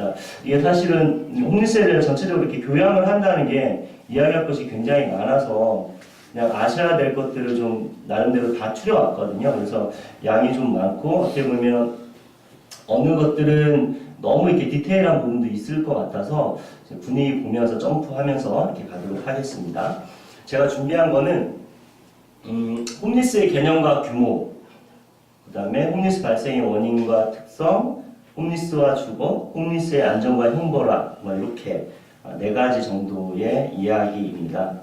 있습니다. 이게 사실은 홈리스에 대해 전체적으로 이렇게 교양을 한다는 게 이야기할 것이 굉장히 많아서 그냥 아셔야 될 것들을 좀 나름대로 다 추려왔거든요. 그래서 양이 좀 많고 어떻게 보면 어느 것들은 너무 이렇게 디테일한 부분도 있을 것 같아서 분위기 보면서 점프하면서 이렇게 가도록 하겠습니다. 제가 준비한 거는 홈리스의 개념과 규모, 그 다음에 홈리스 발생의 원인과 특성, 홈리스와 주거, 홈리스의 안전과 형벌화, 뭐 이렇게 네 가지 정도의 이야기입니다.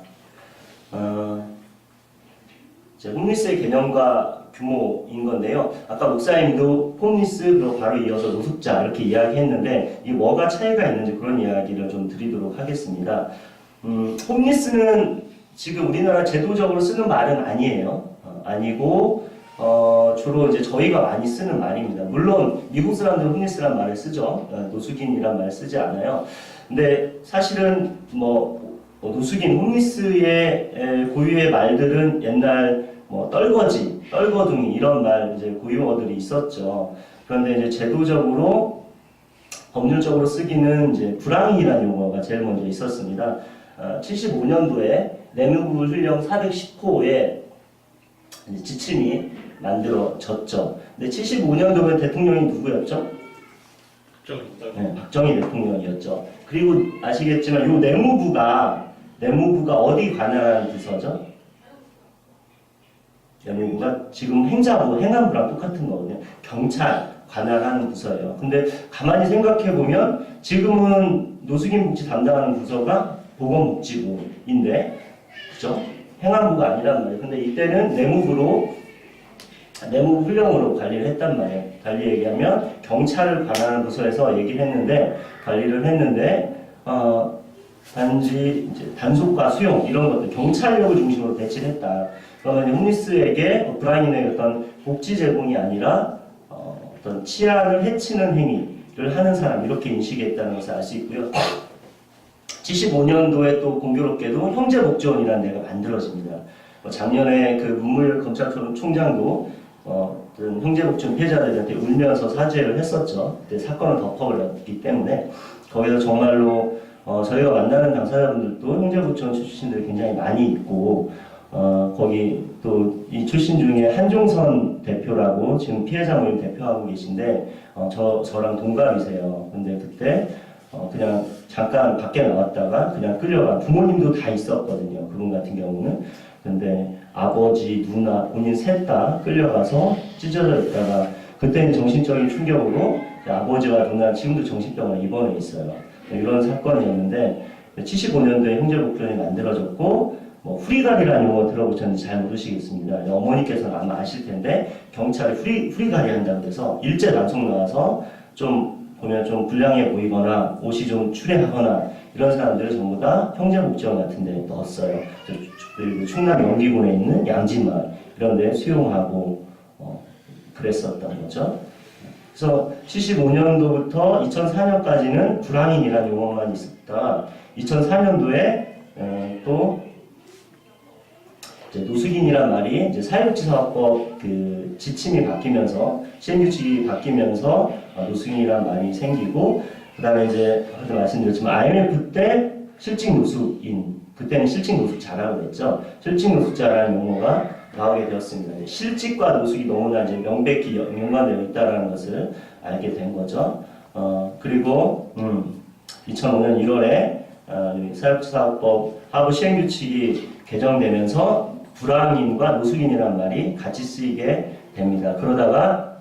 홈리스의 개념과 규모인 건데요. 아까 목사님도 홈리스 그리고 바로 이어서 노숙자 이렇게 이야기했는데 이 뭐가 차이가 있는지 그런 이야기를 좀 드리도록 하겠습니다. 홈리스는 지금 우리나라 제도적으로 쓰는 말은 아니에요. 아니고 주로 이제 저희가 많이 쓰는 말입니다. 물론 미국 사람들은 홈리스란 말을 쓰죠. 노숙인이란 말을 쓰지 않아요. 근데 사실은 노숙인, 홈리스의 고유의 말들은 옛날 떨거지, 떨거둥이 이런 말 이제 고유어들이 있었죠. 그런데 이제 제도적으로 법률적으로 쓰기는 이제 불황이라는 용어가 제일 먼저 있었습니다. 75년도에 내무부 훈령 410호에 지침이 만들어졌죠. 근데 75년도에 대통령이 누구였죠? 네, 박정희 대통령이었죠. 그리고 아시겠지만 이 내무부가 어디 관할하는 부서죠? 내무부가 지금 행자부, 행안부랑 똑같은 거거든요. 경찰 관할하는 부서예요. 근데 가만히 생각해 보면 지금은 노숙인 복지 담당하는 부서가 보건복지부인데, 그죠? 행안부가 아니란 말이에요. 근데 이때는 내무부 훈령으로 관리를 했단 말이에요. 달리 얘기하면 경찰을 관할하는 부서에서 얘기를 했는데 관리를 했는데 단지 이제 단속과 수용 이런 것들 경찰력을 중심으로 배치를 했다. 그러면 홈리스에게 브라인의 어떤 복지 제공이 아니라 어떤 치안을 해치는 행위를 하는 사람 이렇게 인식했다는 것을 알 수 있고요. 75년도에 또 공교롭게도 형제복지원이라는 데가 만들어집니다. 작년에 그 문무일 검찰총장도 어떤 형제복지원 피해자들한테 울면서 사죄를 했었죠. 그때 사건을 덮어버렸기 때문에 거기서 정말로 저희가 만나는 당사자분들도 형제복지원 출신들이 굉장히 많이 있고 거기 또 이 출신 중에 한종선 대표라고 지금 피해자 모임 대표하고 계신데 저랑 동갑이세요. 근데 그때 그냥 잠깐 밖에 나왔다가 그냥 끌려간 부모님도 다 있었거든요. 그분 같은 경우는. 근데 아버지, 누나, 본인 셋 다 끌려가서 찢어져 있다가 그때는 정신적인 충격으로 아버지와 누나 지금도 정신병원에 입원해 있어요. 이런 사건이었는데 75년도에 형제복지원이 만들어졌고 후리갈이라는 용어 들어보셨는지 잘 모르시겠습니다. 어머니께서는 아마 아실 텐데 경찰이 후리갈이 한다고 해서 일제 단속 나와서 좀 보면 좀 불량해 보이거나 옷이 좀 추레하거나 이런 사람들을 전부 다 형제복지원 같은 데 넣었어요. 그리고 충남 영기군에 있는 양진마을 이런 데 수용하고 그랬었던 거죠. 그래서 75년도부터 2004년까지는 불황인이라는 용어만 있었다. 2004년도에 또 이제 노숙인이란 말이 이제 사회복지사업법 그 지침이 바뀌면서 시행규칙이 바뀌면서 노숙인이란 말이 생기고 그다음에 이제 아까 말씀드렸지만 IMF 때 실직 노숙인 그때는 실직 노숙자라고 했죠. 실직 노숙자라는 용어가 나오게 되었습니다. 실직과 노숙이 너무나 이제 명백히 연관되어 있다는 것을 알게 된 거죠. 그리고 2005년 1월에 사회복지사업법 하부 시행규칙이 개정되면서 불황인과 노숙인이란 말이 같이 쓰이게 됩니다. 그러다가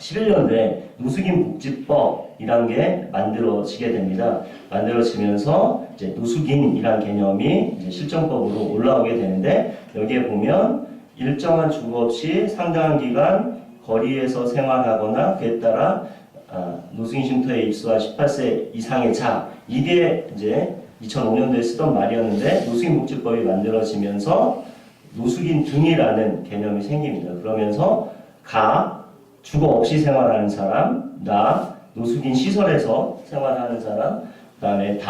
11년도에 노숙인 복지법이란 게 만들어지게 됩니다. 만들어지면서 이제 노숙인이란 개념이 이제 실정법으로 올라오게 되는데 여기에 보면 일정한 주거 없이 상당한 기간 거리에서 생활하거나 그에 따라 노숙인 쉼터에 입소한 18세 이상의 자 이게 이제 2005년도에 쓰던 말이었는데 노숙인복지법이 만들어지면서 노숙인 등이라는 개념이 생깁니다. 그러면서 주거 없이 생활하는 사람, 노숙인 시설에서 생활하는 사람, 그 다음에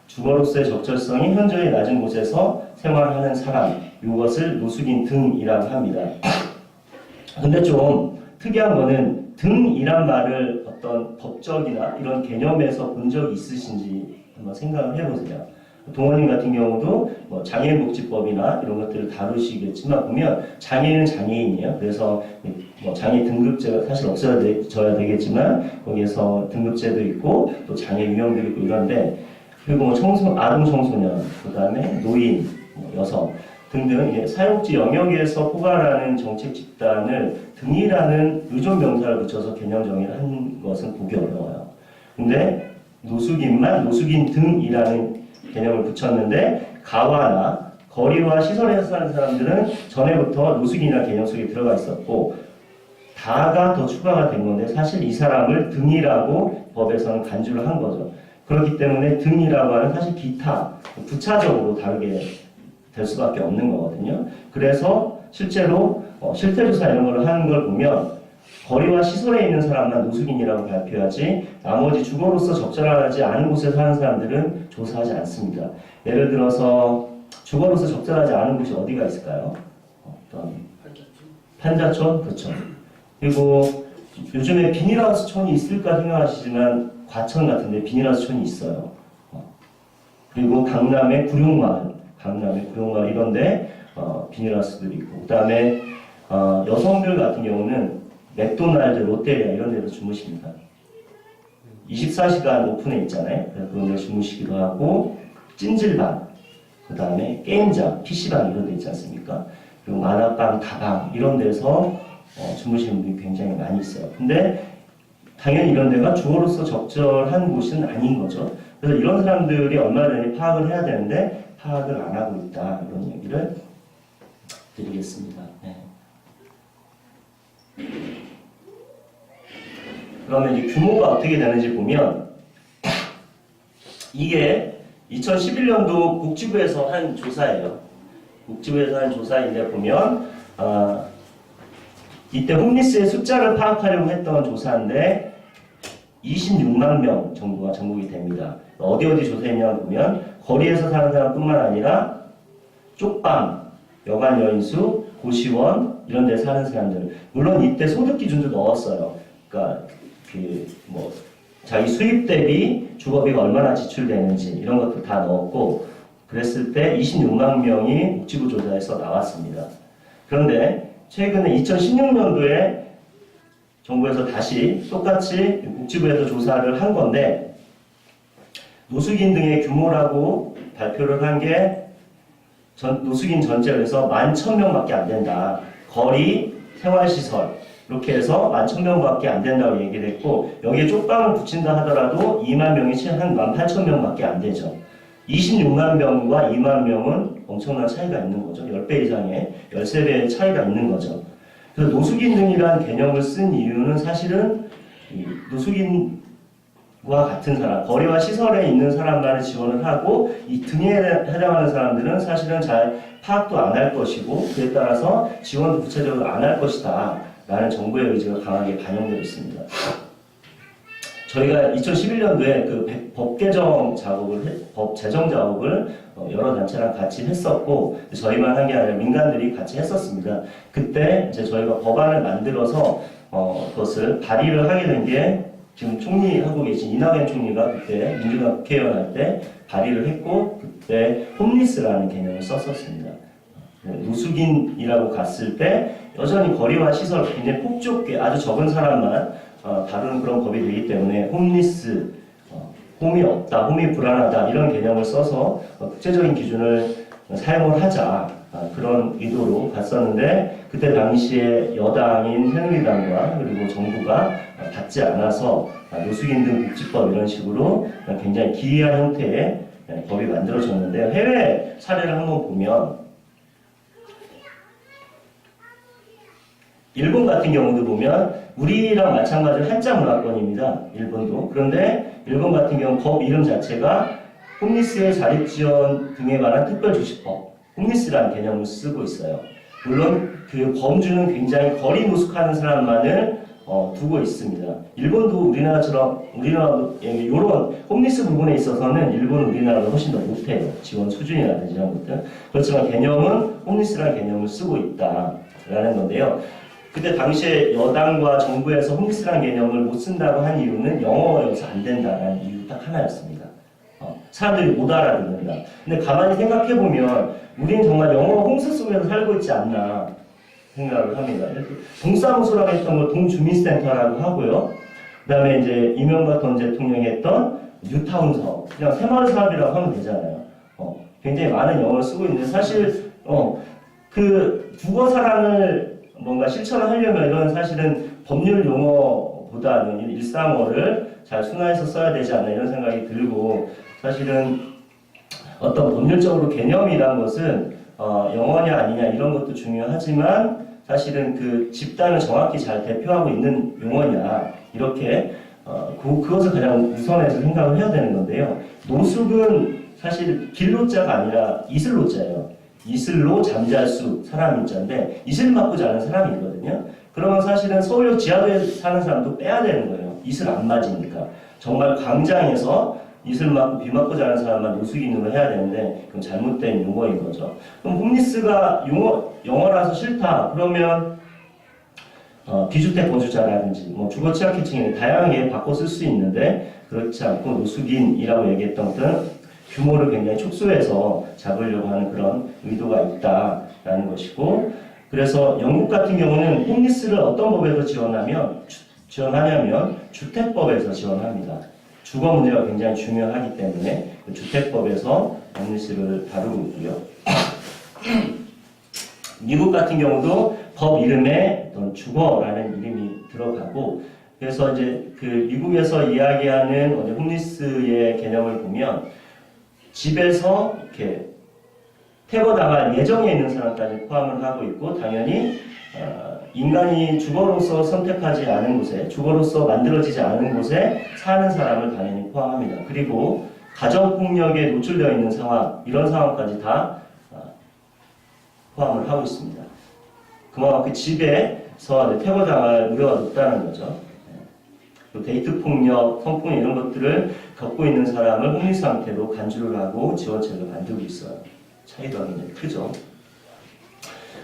주거로서의 적절성이 현저히 낮은 곳에서 생활하는 사람, 이것을 노숙인 등이라고 합니다. 근데 좀 특이한 거는 등이란 말을 어떤 법적이나 이런 개념에서 본 적이 있으신지 한번 생각을 해보세요. 동원님 같은 경우도 뭐 장애인복지법이나 이런 것들을 다루시겠지만 보면 장애인은 장애인이에요. 그래서 뭐 장애 등급제가 사실 없어져야 되겠지만 거기에서 등급제도 있고 또 장애 유형도 있고 이런데 그리고 뭐 아동 청소년, 그다음에 노인, 여성 등등 사회복지 영역에서 포괄하는 정책 집단을 등이라는 의존 명사를 붙여서 개념 정의를 한 것은 보기 어려워요. 근데 노숙인 등이라는 개념을 붙였는데 가와나 거리와 시설에서 사는 사람들은 전에부터 노숙인이라는 개념 속에 들어가 있었고 다가 더 추가가 된 건데 사실 이 사람을 등이라고 법에서는 간주를 한 거죠. 그렇기 때문에 등이라고 하는 사실 기타, 부차적으로 다르게 될 수밖에 없는 거거든요. 그래서 실제로 실태조사 이런 걸 하는 걸 보면 거리와 시설에 있는 사람만 노숙인이라고 발표하지 나머지 주거로서 적절하지 않은 곳에 사는 사람들은 조사하지 않습니다. 예를 들어서 주거로서 적절하지 않은 곳이 어디가 있을까요? 어떤 판자촌? 그렇죠. 그리고 요즘에 비닐하우스촌이 있을까 생각하시지만 과천 같은데 비닐하우스촌이 있어요. 그리고 강남의 구룡마을 이런데 비닐하우스들이 있고, 그 다음에 여성들 같은 경우는 맥도날드, 롯데리아 이런 데서 주무십니다. 24시간 오픈해 있잖아요. 그래서 그런 데 주무시기도 하고, 찜질방, 그 다음에 게임장, PC방 이런 데 있지 않습니까? 그리고 만화방, 다방 이런 데서 주무시는 분이 굉장히 많이 있어요. 근데 당연히 이런 데가 주거로서 적절한 곳은 아닌 거죠. 그래서 이런 사람들이 얼마 전에 파악을 해야 되는데 파악을 안 하고 있다. 이런 얘기를 드리겠습니다. 네. 그러면 이제 규모가 어떻게 되는지 보면 이게 2011년도 복지부에서 한 조사예요. 복지부에서 한 조사인데 보면 이때 홈리스의 숫자를 파악하려고 했던 조사인데 26만 명 정도가 전국이 됩니다. 어디 조사했냐 보면 거리에서 사는 사람뿐만 아니라 쪽방, 여관 여인수, 고시원 이런 데 사는 사람들. 물론 이때 소득 기준도 넣었어요. 그러니까 자기 수입 대비 주거비가 얼마나 지출되는지 이런 것도 다 넣었고 그랬을 때 26만 명이 복지부 조사에서 나왔습니다. 그런데 최근에 2016년도에 정부에서 다시 똑같이 복지부에서 조사를 한 건데 노숙인 등의 규모라고 발표를 한 게 노숙인 전체로 해서 11,000명밖에 안 된다. 거리, 생활시설 이렇게 해서 11,000명밖에 안 된다고 얘기를 했고 여기에 쪽방을 붙인다 하더라도 2만 명이 한 18,000명밖에 안 되죠. 26만 명과 2만 명은 엄청난 차이가 있는 거죠. 10배 이상의 13배의 차이가 있는 거죠. 그래서 노숙인 등이라는 개념을 쓴 이유는 사실은 노숙인과 같은 사람, 거리와 시설에 있는 사람만을 지원을 하고 이 등에 해당하는 사람들은 사실은 잘 파악도 안 할 것이고 그에 따라서 지원도 구체적으로 안 할 것이다 라는 정부의 의지가 강하게 반영되어 있습니다. 저희가 2011년도에 그 법 개정 작업을, 법 제정 작업을 여러 단체랑 같이 했었고, 저희만 한 게 아니라 민간들이 같이 했었습니다. 그때 이제 저희가 법안을 만들어서 그것을 발의를 하게 된 게 지금 총리하고 계신 이낙연 총리가 그때 민주당 국회의원 할 때 발의를 했고, 그때 홈리스라는 개념을 썼었습니다. 노숙인이라고 갔을 때 여전히 거리와 시설 굉장히 폭좁게 아주 적은 사람만 다루는 그런 법이 되기 때문에 홈리스, 홈이 없다, 홈이 불안하다 이런 개념을 써서 국제적인 기준을 사용을 하자 그런 의도로 갔었는데 그때 당시에 여당인 새누리당과 그리고 정부가 받지 않아서 노숙인 등 복지법 이런 식으로 굉장히 기이한 형태의 법이 만들어졌는데 해외 사례를 한번 보면 일본 같은 경우도 보면 우리랑 마찬가지로 한자 문화권입니다. 일본도. 그런데 일본 같은 경우 법 이름 자체가 홈리스의 자립지원 등에 관한 특별조치법, 홈리스라는 개념을 쓰고 있어요. 물론 그 범주는 굉장히 거리 노숙하는 사람만을 두고 있습니다. 일본도 우리나라처럼 이런 홈리스 부분에 있어서는 일본은 우리나라보다 훨씬 더 못해요. 지원 수준이라든지 이런 것들. 그렇지만 개념은 홈리스라는 개념을 쓰고 있다라는 건데요. 그때 당시에 여당과 정부에서 홈리스라는 개념을 못 쓴다고 한 이유는 영어여서 안 된다는 이유 딱 하나였습니다. 사람들이 못 알아듣는다. 근데 가만히 생각해보면 우리는 정말 영어 홍수 속에서 살고 있지 않나 생각을 합니다. 동사무소라고 했던 걸 동주민센터라고 하고요. 그 다음에 이제 이명박 전 대통령이 했던 뉴타운 사업, 그냥 새마을 사업이라고 하면 되잖아요. 굉장히 많은 영어를 쓰고 있는데 사실 그 국어 사랑을 뭔가 실천을 하려면 이런 사실은 법률 용어보다는 일상어를 잘 순화해서 써야 되지 않나 이런 생각이 들고, 사실은 어떤 법률적으로 개념이란 것은 영어냐 아니냐 이런 것도 중요하지만 사실은 그 집단을 정확히 잘 대표하고 있는 용어냐 이렇게 그것을 가장 우선해서 생각을 해야 되는 건데요. 노숙은 사실 길로자가 아니라 이슬로자예요. 이슬로 잠잘 수 사람 인자인데 이슬 맞고 자는 사람이거든요. 그러면 사실은 서울역 지하도에 사는 사람도 빼야 되는 거예요. 이슬 안 맞으니까. 정말 광장에서 이슬 맞고 비 맞고 자는 사람만 노숙인으로 해야 되는데 그건 잘못된 용어인 거죠. 그럼 홈리스가 영어라서 싫다 그러면 비주택 거주자라든지 뭐 주거 취약계층에 다양하게 바꿔 쓸 수 있는데, 그렇지 않고 노숙인이라고 얘기했던 것은 규모를 굉장히 축소해서 잡으려고 하는 그런 의도가 있다라는 것이고, 그래서 영국 같은 경우는 홈리스를 어떤 법에서 지원하냐면 주택법에서 지원합니다. 주거 문제가 굉장히 중요하기 때문에 그 주택법에서 홈리스를 다루고 있고요. 미국 같은 경우도 법 이름에 어떤 주거라는 이름이 들어가고, 그래서 이제 그 미국에서 이야기하는 홈리스의 개념을 보면 집에서 이렇게 퇴거당할 예정에 있는 사람까지 포함을 하고 있고, 당연히 인간이 주거로서 선택하지 않은 곳에, 주거로서 만들어지지 않은 곳에 사는 사람을 당연히 포함합니다. 그리고 가정폭력에 노출되어 있는 상황, 이런 상황까지 다 포함을 하고 있습니다. 그만큼 그 집에서 퇴거당할 우려가 높다는 거죠. 데이트 폭력, 성폭력 이런 것들을 겪고 있는 사람을 홈리스 상태로 간주를 하고 지원책을 만들고 있어요. 차이가 굉장히 크죠.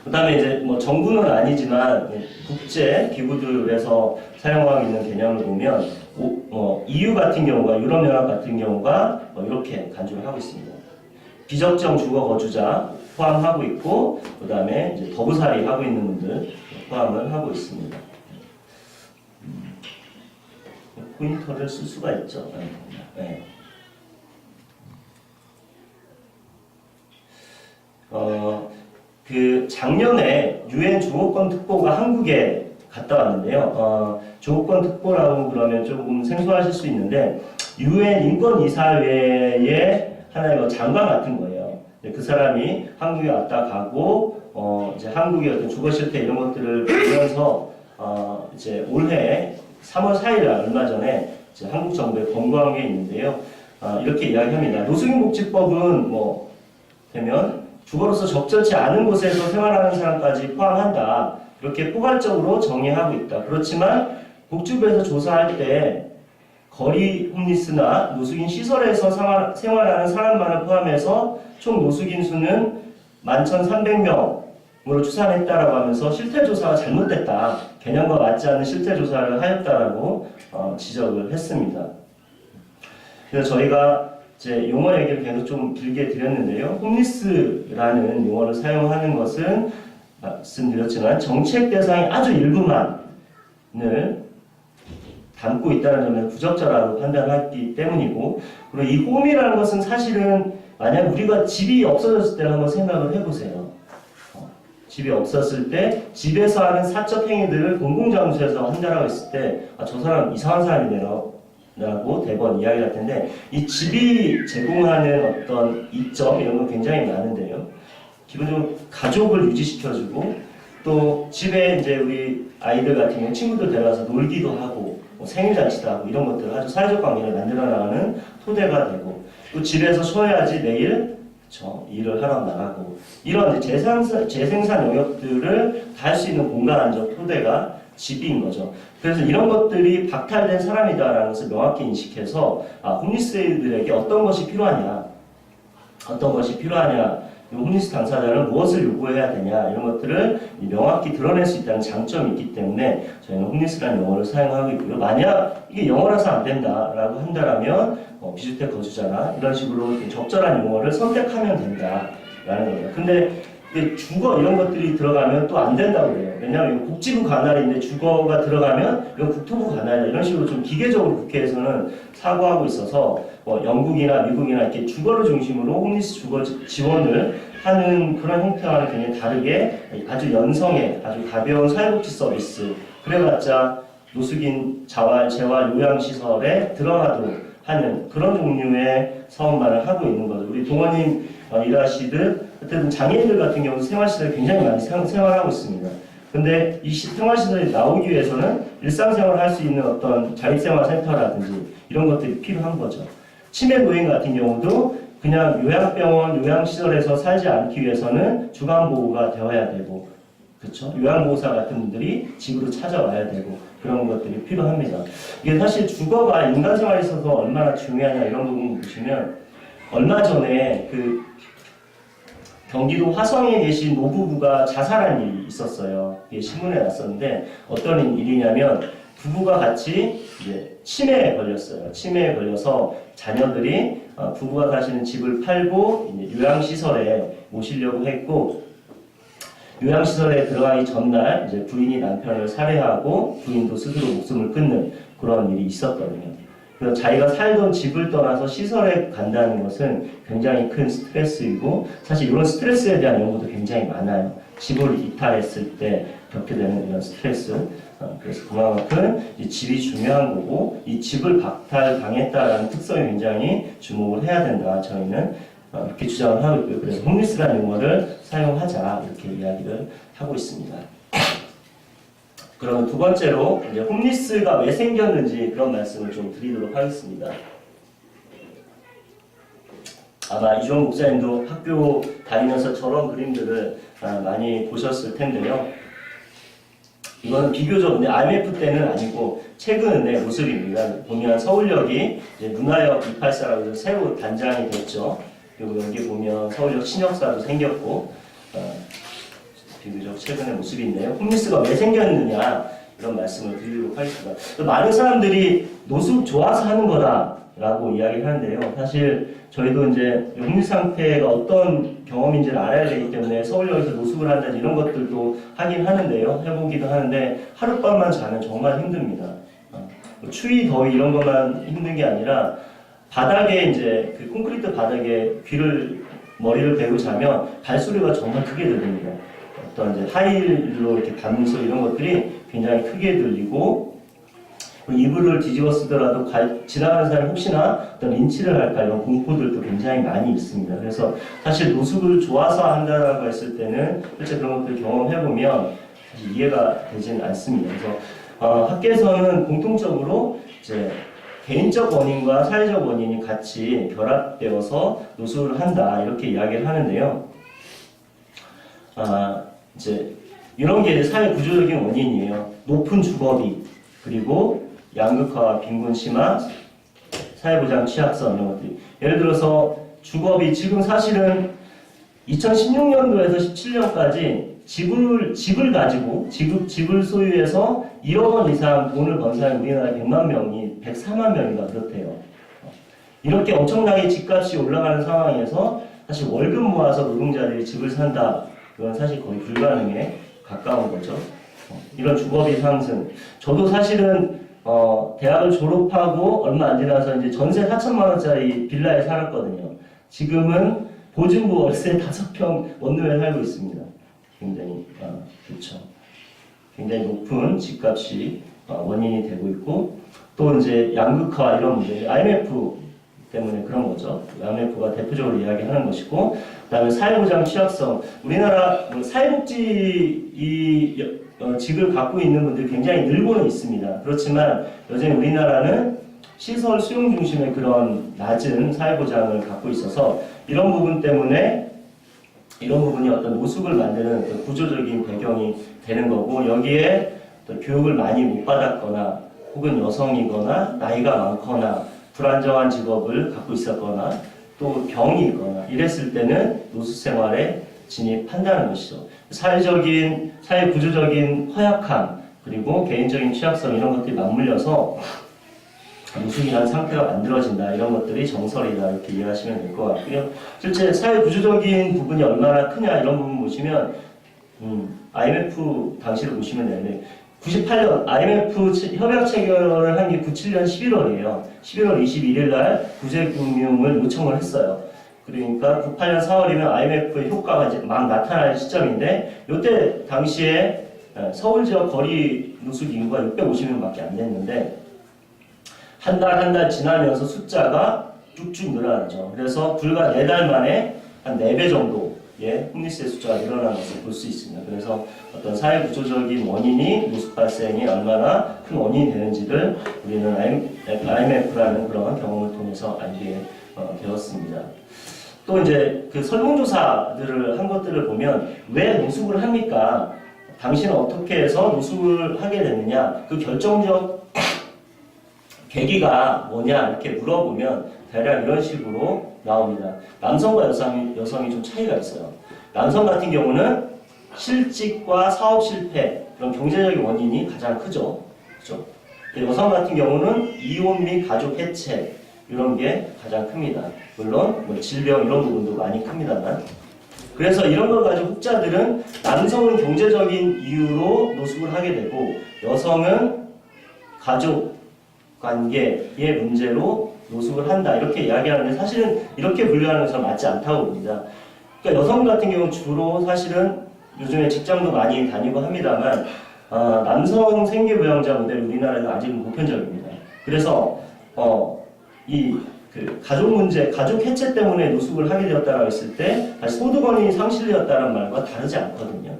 그 다음에 이제 뭐 정부는 아니지만 국제 기구들에서 사용하고 있는 개념을 보면 EU 같은 경우가, 유럽연합 같은 경우가 이렇게 간주를 하고 있습니다. 비적정 주거 거주자 포함하고 있고, 그 다음에 이제 더부살이 하고 있는 분들 포함을 하고 있습니다. 포인터를 쓸 수가 있죠. 네. 그 작년에 유엔 조호권 특보가 한국에 갔다 왔는데요. 조호권 특보라고 그러면 조금 생소하실 수 있는데 유엔 인권이사회의 하나의 장관 같은 거예요. 그 사람이 한국에 왔다 가고 이제 한국의 어떤 주거 실태 이런 것들을 보면서 이제 올해 3월 4일 얼마 전에 이제 한국 정부에 권고한 게 있는데요. 이렇게 이야기합니다. 노숙인복지법은 뭐 되면 주거로서 적절치 않은 곳에서 생활하는 사람까지 포함한다. 이렇게 포괄적으로 정의하고 있다. 그렇지만 복지부에서 조사할 때 거리 홈리스나 노숙인 시설에서 생활하는 사람만을 포함해서 총 노숙인 수는 11,300명으로 추산했다라고 하면서 실태조사가 잘못됐다. 개념과 맞지 않는 실태조사를 하였다라고 지적을 했습니다. 그래서 저희가 이제 용어 얘기를 계속 좀 길게 드렸는데요. 홈리스라는 용어를 사용하는 것은 말씀드렸지만 정책 대상의 아주 일부만을 담고 있다는 점에서 부적절하다고 판단하기 때문이고, 그리고 이 홈이라는 것은 사실은 만약 우리가 집이 없어졌을 때를 한번 생각을 해보세요. 집이 없었을 때 집에서 하는 사적 행위들을 공공장소에서 한다라고 했을 때 저 사람 이상한 사람이네요 라고 대번 이야기할 텐데, 이 집이 제공하는 어떤 이점 이런 건 굉장히 많은데요. 기본적으로 가족을 유지시켜주고, 또 집에 이제 우리 아이들 같은 경우 친구들 데려가서 놀기도 하고 뭐 생일잔치도 하고 이런 것들 아주 사회적 관계를 만들어 나가는 토대가 되고, 또 집에서 쉬어야지 내일 일을 하러 나가고, 이런 재생산 영역들을 다 할 수 있는 공간적 토대가 집인 거죠. 그래서 이런 것들이 박탈된 사람이다라는 것을 명확히 인식해서 홈리스들에게 어떤 것이 필요하냐 그리고 홈리스 당사자는 무엇을 요구해야 되냐 이런 것들을 명확히 드러낼 수 있다는 장점이 있기 때문에 저희는 홈리스라는 용어를 사용하고 있고요. 만약 이게 영어라서 안 된다라고 한다라면 비주택 거주자나 이런 식으로 적절한 용어를 선택하면 된다라는 거예요. 근데 주거 이런 것들이 들어가면 또 안 된다고 그래요. 왜냐하면 이거 국지부 관할인데 주거가 들어가면 이건 국토부 관할이다. 이런 식으로 좀 기계적으로 국회에서는 사고하고 있어서 영국이나 미국이나 이렇게 주거를 중심으로 홈리스 주거 지원을 하는 그런 형태와는 굉장히 다르게 아주 연성의 아주 가벼운 사회복지 서비스 그래봤자 노숙인 재활 요양시설에 들어가도록 하는 그런 종류의 사업만을 하고 있는 거죠. 우리 동원님 일하시듯 어쨌든 장애인들 같은 경우도 생활시설에 굉장히 많이 생활하고 있습니다. 근데 이 생활시설에 나오기 위해서는 일상생활을 할 수 있는 어떤 자립생활센터라든지 이런 것들이 필요한 거죠. 치매 노인 같은 경우도 그냥 요양병원, 요양시설에서 살지 않기 위해서는 주간보호가 되어야 되고, 그렇죠? 요양보호사 같은 분들이 집으로 찾아와야 되고 그런 것들이 필요합니다. 이게 사실 주거가 인간생활에 있어서 얼마나 중요하냐 이런 부분 보시면 얼마 전에 그 경기도 화성에 계신 노부부가 자살한 일이 있었어요. 이게 신문에 났었는데 어떤 일이냐면 부부가 같이 이제 치매에 걸렸어요. 치매에 걸려서 자녀들이 부부가 사시는 집을 팔고 이제 요양시설에 모시려고 했고 요양시설에 들어가기 전날 이제 부인이 남편을 살해하고 부인도 스스로 목숨을 끊는 그런 일이 있었거든요. 그래서 자기가 살던 집을 떠나서 시설에 간다는 것은 굉장히 큰 스트레스이고 사실 이런 스트레스에 대한 연구도 굉장히 많아요. 집을 이탈했을 때 겪게 되는 이런 스트레스. 그래서 그만큼 이 집이 중요한 거고 이 집을 박탈당했다라는 특성에 굉장히 주목을 해야 된다. 저희는 이렇게 주장을 하고 있고요. 그래서 홈리스라는 용어를 사용하자 이렇게 이야기를 하고 있습니다. 그러면 두 번째로 이제 홈리스가 왜 생겼는지 그런 말씀을 좀 드리도록 하겠습니다. 아마 이종 목사님도 학교 다니면서 저런 그림들을 많이 보셨을 텐데요. 이거는 비교적 IMF 때는 아니고 최근의 모습입니다. 보면 서울역이 이제 문화역 284라고 해서 새로 단장이 됐죠. 그리고 여기 보면 서울역 신역사도 생겼고 비교적 최근의 모습인데요. 홈리스가 왜 생겼느냐 이런 말씀을 드리도록 하겠습니다. 많은 사람들이 노숙 좋아서 하는 거다라고 이야기를 하는데요. 사실 저희도 이제 홈리스 상태가 어떤 경험인지를 알아야 되기 때문에 서울역에서 노숙을 한다든지 이런 것들도 하긴 하는데요. 해보기도 하는데 하룻밤만 자면 정말 힘듭니다. 추위, 더위 이런 것만 힘든 게 아니라 바닥에 이제 그 콘크리트 바닥에 머리를 대고 자면 발소리가 정말 크게 들립니다. 어떤 이제 하이힐로 이렇게 밟는 소리 이런 것들이 굉장히 크게 들리고 이불을 뒤집어 쓰더라도 지나가는 사람이 혹시나 어떤 린치를 할까 이런 공포들도 굉장히 많이 있습니다. 그래서 사실 노숙을 좋아서 한다라고 했을 때는 실제 그런 것들을 경험해보면 사실 이해가 되지는 않습니다. 그래서 학계에서는 공통적으로 이제 개인적 원인과 사회적 원인이 같이 결합되어서 노숙을 한다 이렇게 이야기를 하는데요. 이제 이런 게 사회 구조적인 원인이에요. 높은 주거비 그리고 양극화와 빈곤 심화, 사회보장 취약성 이런 것들이. 예를 들어서 주거비 지금 사실은 2016년도에서 17년까지 집을 가지고 집을 소유해서 1억 원 이상 돈을 번 사람이 우리나라 100만 명이 104만 명인가 그렇대요. 이렇게 엄청나게 집값이 올라가는 상황에서 사실 월급 모아서 노동자들이 집을 산다. 그건 사실 거의 불가능에 가까운 거죠. 이런 주거비 상승. 저도 사실은 대학을 졸업하고 얼마 안 지나서 이제 전세 4천만 원짜리 빌라에 살았거든요. 지금은 보증부 월세 5평 원룸에 살고 있습니다. 굉장히 좋죠. 굉장히 높은 집값이 원인이 되고 있고 또 이제 양극화 이런 문제, IMF 때문에 그런 거죠. IMF가 대표적으로 이야기하는 것이고, 그다음에 사회보장 취약성. 우리나라 사회복지 직을 갖고 있는 분들이 굉장히 늘고는 있습니다. 그렇지만 여전히 우리나라는 시설 수용 중심의 그런 낮은 사회보장을 갖고 있어서 이런 부분 때문에 이런 부분이 어떤 노숙을 만드는 어떤 구조적인 배경이 되는 거고 여기에 또 교육을 많이 못 받았거나 혹은 여성이거나 나이가 많거나 불안정한 직업을 갖고 있었거나 또 또 병이 있거나 이랬을 때는 노숙 생활에 진입한다는 것이죠. 사회 구조적인 허약함, 그리고 개인적인 취약성 이런 것들이 맞물려서 노숙이라는 상태가 만들어진다. 이런 것들이 정설이다. 이렇게 이해하시면 될 것 같고요. 실제 사회 구조적인 부분이 얼마나 크냐 이런 부분 보시면 IMF 당시를 보시면 되는데 98년 IMF 협약 체결을 한 게 97년 11월이에요. 11월 21일 날 구제금융을 요청을 했어요. 그러니까 98년 4월이면 IMF의 효과가 이제 막 나타날 시점인데 이때 당시에 서울 지역 거리 노숙 인구가 650명밖에 안 됐는데 한 달 지나면서 숫자가 쭉쭉 늘어나죠. 그래서 불과 4달 만에 한 4배 정도의 홈리스의 숫자가 늘어나는 것을 볼 수 있습니다. 그래서 어떤 사회 구조적인 원인이 노숙 발생이 얼마나 큰 원인이 되는지를 우리는 IMF라는 그런 경험을 통해서 알게 되었습니다. 또 이제 그 설문조사들을 한 것들을 보면 왜 노숙을 합니까? 당신은 어떻게 해서 노숙을 하게 됐느냐? 그 결정적 계기가 뭐냐 이렇게 물어보면 대략 이런 식으로 나옵니다. 남성과 여성이 좀 차이가 있어요. 남성 같은 경우는 실직과 사업 실패 그런 경제적인 원인이 가장 크죠. 그렇죠? 여성 같은 경우는 이혼 및 가족 해체 이런 게 가장 큽니다. 물론 뭐 질병 이런 부분도 많이 큽니다만. 그래서 이런 걸 가지고 학자들은 남성은 경제적인 이유로 노숙을 하게 되고 여성은 가족 관계의 문제로 노숙을 한다 이렇게 이야기하는데 사실은 이렇게 분류하는 것은 맞지 않다고 봅니다. 그러니까 여성 같은 경우 주로 사실은 요즘에 직장도 많이 다니고 합니다만 남성 생계부양자 모델 우리나라에는 아직은 보편적입니다. 그래서 그 가족 문제, 가족 해체 때문에 노숙을 하게 되었다라고 했을 때 다시 소득 원인이 상실되었다는 말과 다르지 않거든요.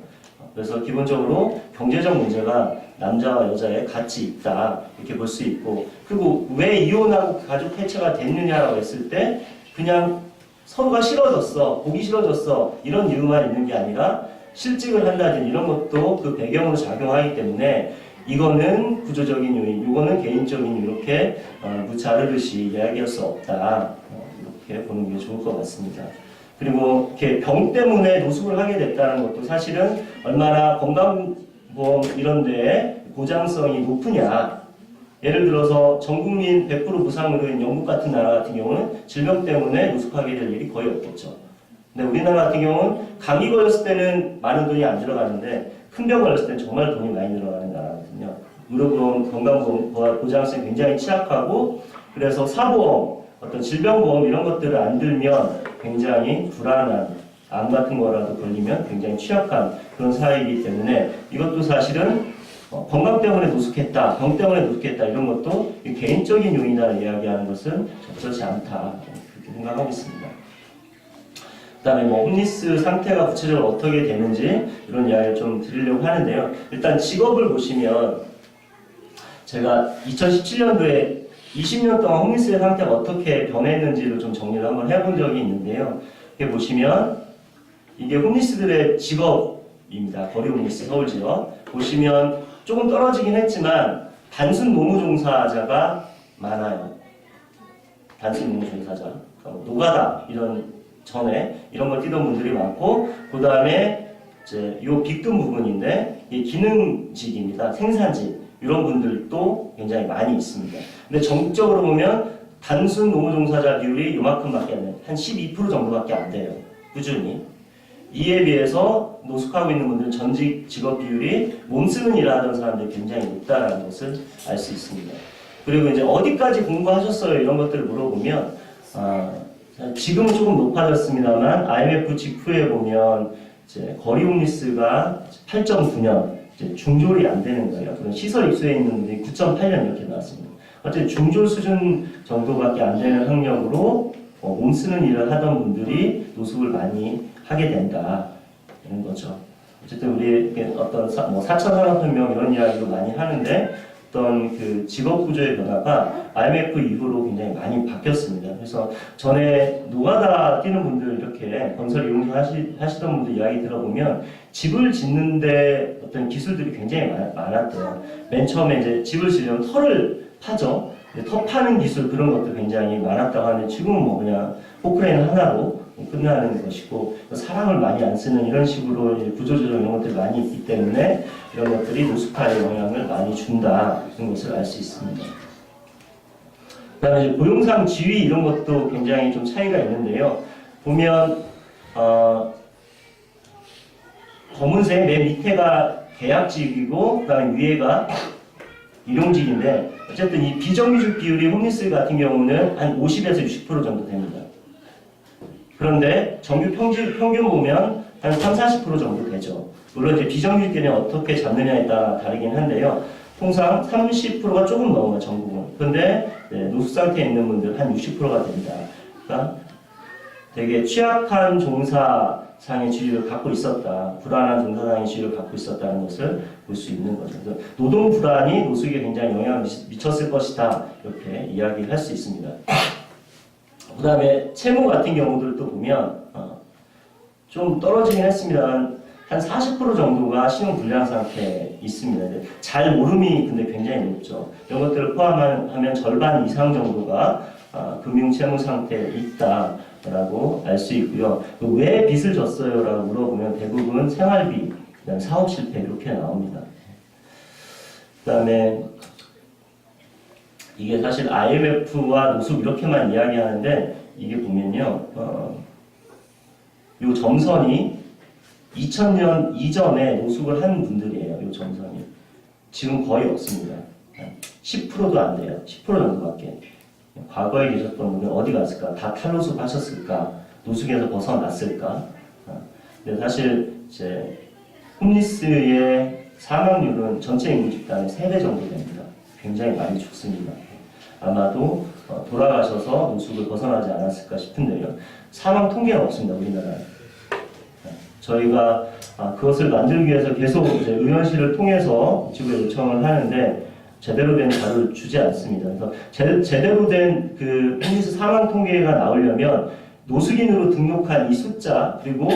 그래서 기본적으로 경제적 문제가 남자와 여자에 같이 있다 이렇게 볼 수 있고 그리고 왜 이혼하고 가족 해체가 됐느냐라고 했을 때 그냥 서로가 싫어졌어, 보기 싫어졌어 이런 이유만 있는 게 아니라 실직을 한다든지 이런 것도 그 배경으로 작용하기 때문에 이거는 구조적인 요인, 이거는 개인적인 이렇게 무자르듯이 이야기할 수 없다 이렇게 보는 게 좋을 것 같습니다. 그리고 이렇게 병 때문에 노숙을 하게 됐다는 것도 사실은 얼마나 건강보험 이런 데에 보장성이 높으냐. 예를 들어서 전국민 100% 무상으로인 영국 같은 나라 같은 경우는 질병 때문에 노숙하게 될 일이 거의 없겠죠. 근데 우리나라 같은 경우는 감기 걸렸을 때는 많은 돈이 안 들어가는데 큰 병 걸렸을 때는 정말 돈이 많이 들어가는 나라거든요. 의료보험, 건강보험 보장성이 굉장히 취약하고 그래서 사보험, 어떤 질병보험 이런 것들을 안 들면 굉장히 불안한 암 같은 거라도 걸리면 굉장히 취약한 그런 사회이기 때문에 이것도 사실은 건강 때문에 노숙했다, 병 때문에 노숙했다 이런 것도 개인적인 요인이라고 이야기하는 것은 적절치 않다 그렇게 생각하고 있습니다. 그 다음에 뭐 홈리스 상태가 구체적으로 어떻게 되는지 이런 이야기를 좀 드리려고 하는데요. 일단 직업을 보시면 제가 2017년도에 20년 동안 홈리스의 상태가 어떻게 변했는지를 좀 정리를 한번 해본 적이 있는데요. 이렇게 보시면 이게 홈리스들의 직업입니다. 거리 홈리스 서울 지역. 보시면 조금 떨어지긴 했지만 단순 노무 종사자가 많아요. 단순 노무 종사자. 노가다 이런 전에 이런 걸 뛰던 분들이 많고 그 다음에 이제 요 빗금 부분인데 이 기능직입니다. 생산직 이런 분들도 굉장히 많이 있습니다. 근데 전국적으로 보면 단순 노무 종사자 비율이 요만큼밖에 안 돼요. 한 12% 정도밖에 안 돼요. 꾸준히. 이에 비해서 노숙하고 있는 분들은 전직 직업 비율이 몸쓰는 일을 하던 사람들이 굉장히 높다는 것을 알 수 있습니다. 그리고 이제 어디까지 공부하셨어요? 이런 것들을 물어보면 지금은 조금 높아졌습니다만 IMF 직후에 보면 이제 거리 홈리스가 8.9년 중졸이 안 되는 거예요. 그런 시설 입소해 있는 분들이 9.8년 이렇게 나왔습니다. 어쨌든 중졸 수준 정도밖에 안 되는 학력으로 몸쓰는 일을 하던 분들이 노숙을 많이 하게 된다 이런 거죠. 어쨌든 우리 어떤 4차 산업혁명 이런 이야기도 많이 하는데 어떤 그 직업 구조의 변화가 IMF 이후로 굉장히 많이 바뀌었습니다. 그래서 전에 노가다 뛰는 분들 이렇게 건설 이용 하시던 분들 이야기 들어보면 집을 짓는데 어떤 기술들이 굉장히 많았대요. 맨 처음에 이제 집을 지으려면 터를 파죠. 터 파는 기술 그런 것도 굉장히 많았다고 하는데 지금은 뭐 그냥 포크레인 하나로 끝나는 것이고 사람을 많이 안 쓰는 이런 식으로 구조조정 이런 것들이 많이 있기 때문에 이런 것들이 노숙화에 영향을 많이 준다 이런 것을 알 수 있습니다. 그다음에 고용상 지위 이런 것도 굉장히 좀 차이가 있는데요. 보면 검은색 맨 밑에가 계약직이고 그다음에 위에가 일용직인데 어쨌든 이 비정규직 비율이 홈리스 같은 경우는 한 50에서 60% 정도 됩니다. 그런데 정규 평균 보면 한 30-40% 정도 되죠. 물론 이제 비정규직들은 어떻게 잡느냐에 따라 다르긴 한데요. 통상 30%가 조금 넘어요, 전국은. 그런데 노숙 상태에 있는 분들 한 60%가 됩니다. 그러니까 되게 취약한 종사상의 지위를 갖고 있었다, 불안한 종사상의 지위를 갖고 있었다는 것을 볼 수 있는 거죠. 그래서 노동 불안이 노숙에 굉장히 영향을 미쳤을 것이다, 이렇게 이야기를 할 수 있습니다. 그 다음에 채무 같은 경우들도 보면 좀 떨어지긴 했습니다. 한 40% 정도가 신용 불량 상태에 있습니다. 잘 모름이 근데 굉장히 높죠. 이런 것들을 포함하면 절반 이상 정도가 금융 채무 상태에 있다라고 알 수 있고요. 왜 빚을 졌어요라고 물어보면 대부분 생활비, 그다음에 사업 실패 이렇게 나옵니다. 그다음에 이게 사실 IMF와 노숙 이렇게만 이야기하는데 이게 보면요, 요 점선이 2000년 이전에 노숙을 한 분들이에요. 요 점선이 지금 거의 없습니다. 10%도 안 돼요. 10% 정도밖에. 과거에 계셨던 분들 어디 갔을까? 다 탈노숙 하셨을까? 노숙에서 벗어났을까? 근데 사실 이제 홈리스의 사망률은 전체 인구 집단의 3배 정도 됩니다. 굉장히 많이 죽습니다. 아마도 돌아가셔서 노숙을 벗어나지 않았을까 싶은데요. 사망 통계는 없습니다, 우리나라에. 저희가 그것을 만들기 위해서 계속 이제 의원실을 통해서 지구에 요청을 하는데 제대로 된 자료를 주지 않습니다. 그래서 제대로 된 그 홈리스 사망 통계가 나오려면 노숙인으로 등록한 이 숫자 그리고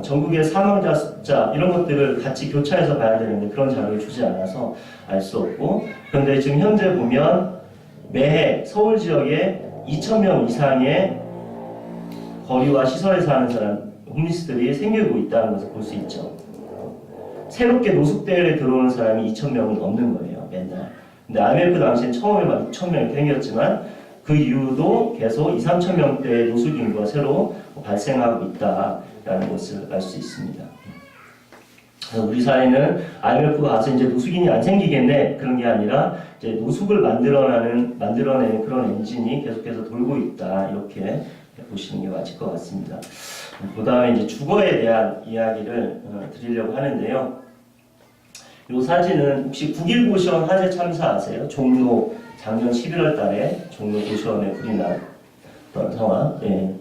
전국의 사망자 숫자 이런 것들을 같이 교차해서 봐야 되는데 그런 자료를 주지 않아서 알 수 없고, 그런데 지금 현재 보면 매해 서울 지역에 2,000명 이상의 거리와 시설에 사는 사람 홈리스들이 생기고 있다는 것을 볼 수 있죠. 새롭게 노숙대에 들어오는 사람이 2,000명은 넘는 거예요, 맨날. 근데 IMF 당시엔 처음에 막 6,000명이 생겼지만 그 이후도 계속 2,000~3,000명대의 노숙 인구가 새로 발생하고 있다라는 것을 알 수 있습니다. 그래서 우리 사회는 IMF가 가서 이제 노숙인이 안 생기겠네 그런 게 아니라 이제 노숙을 만들어내는 그런 엔진이 계속해서 돌고 있다, 이렇게 보시는 게 맞을 것 같습니다. 그 다음에 이제 주거에 대한 이야기를 드리려고 하는데요. 이 사진은 혹시 9.1 고시원 화재 참사 아세요? 종로 작년 11월 달에 종로 고시원에 불이 났던 상황. 예.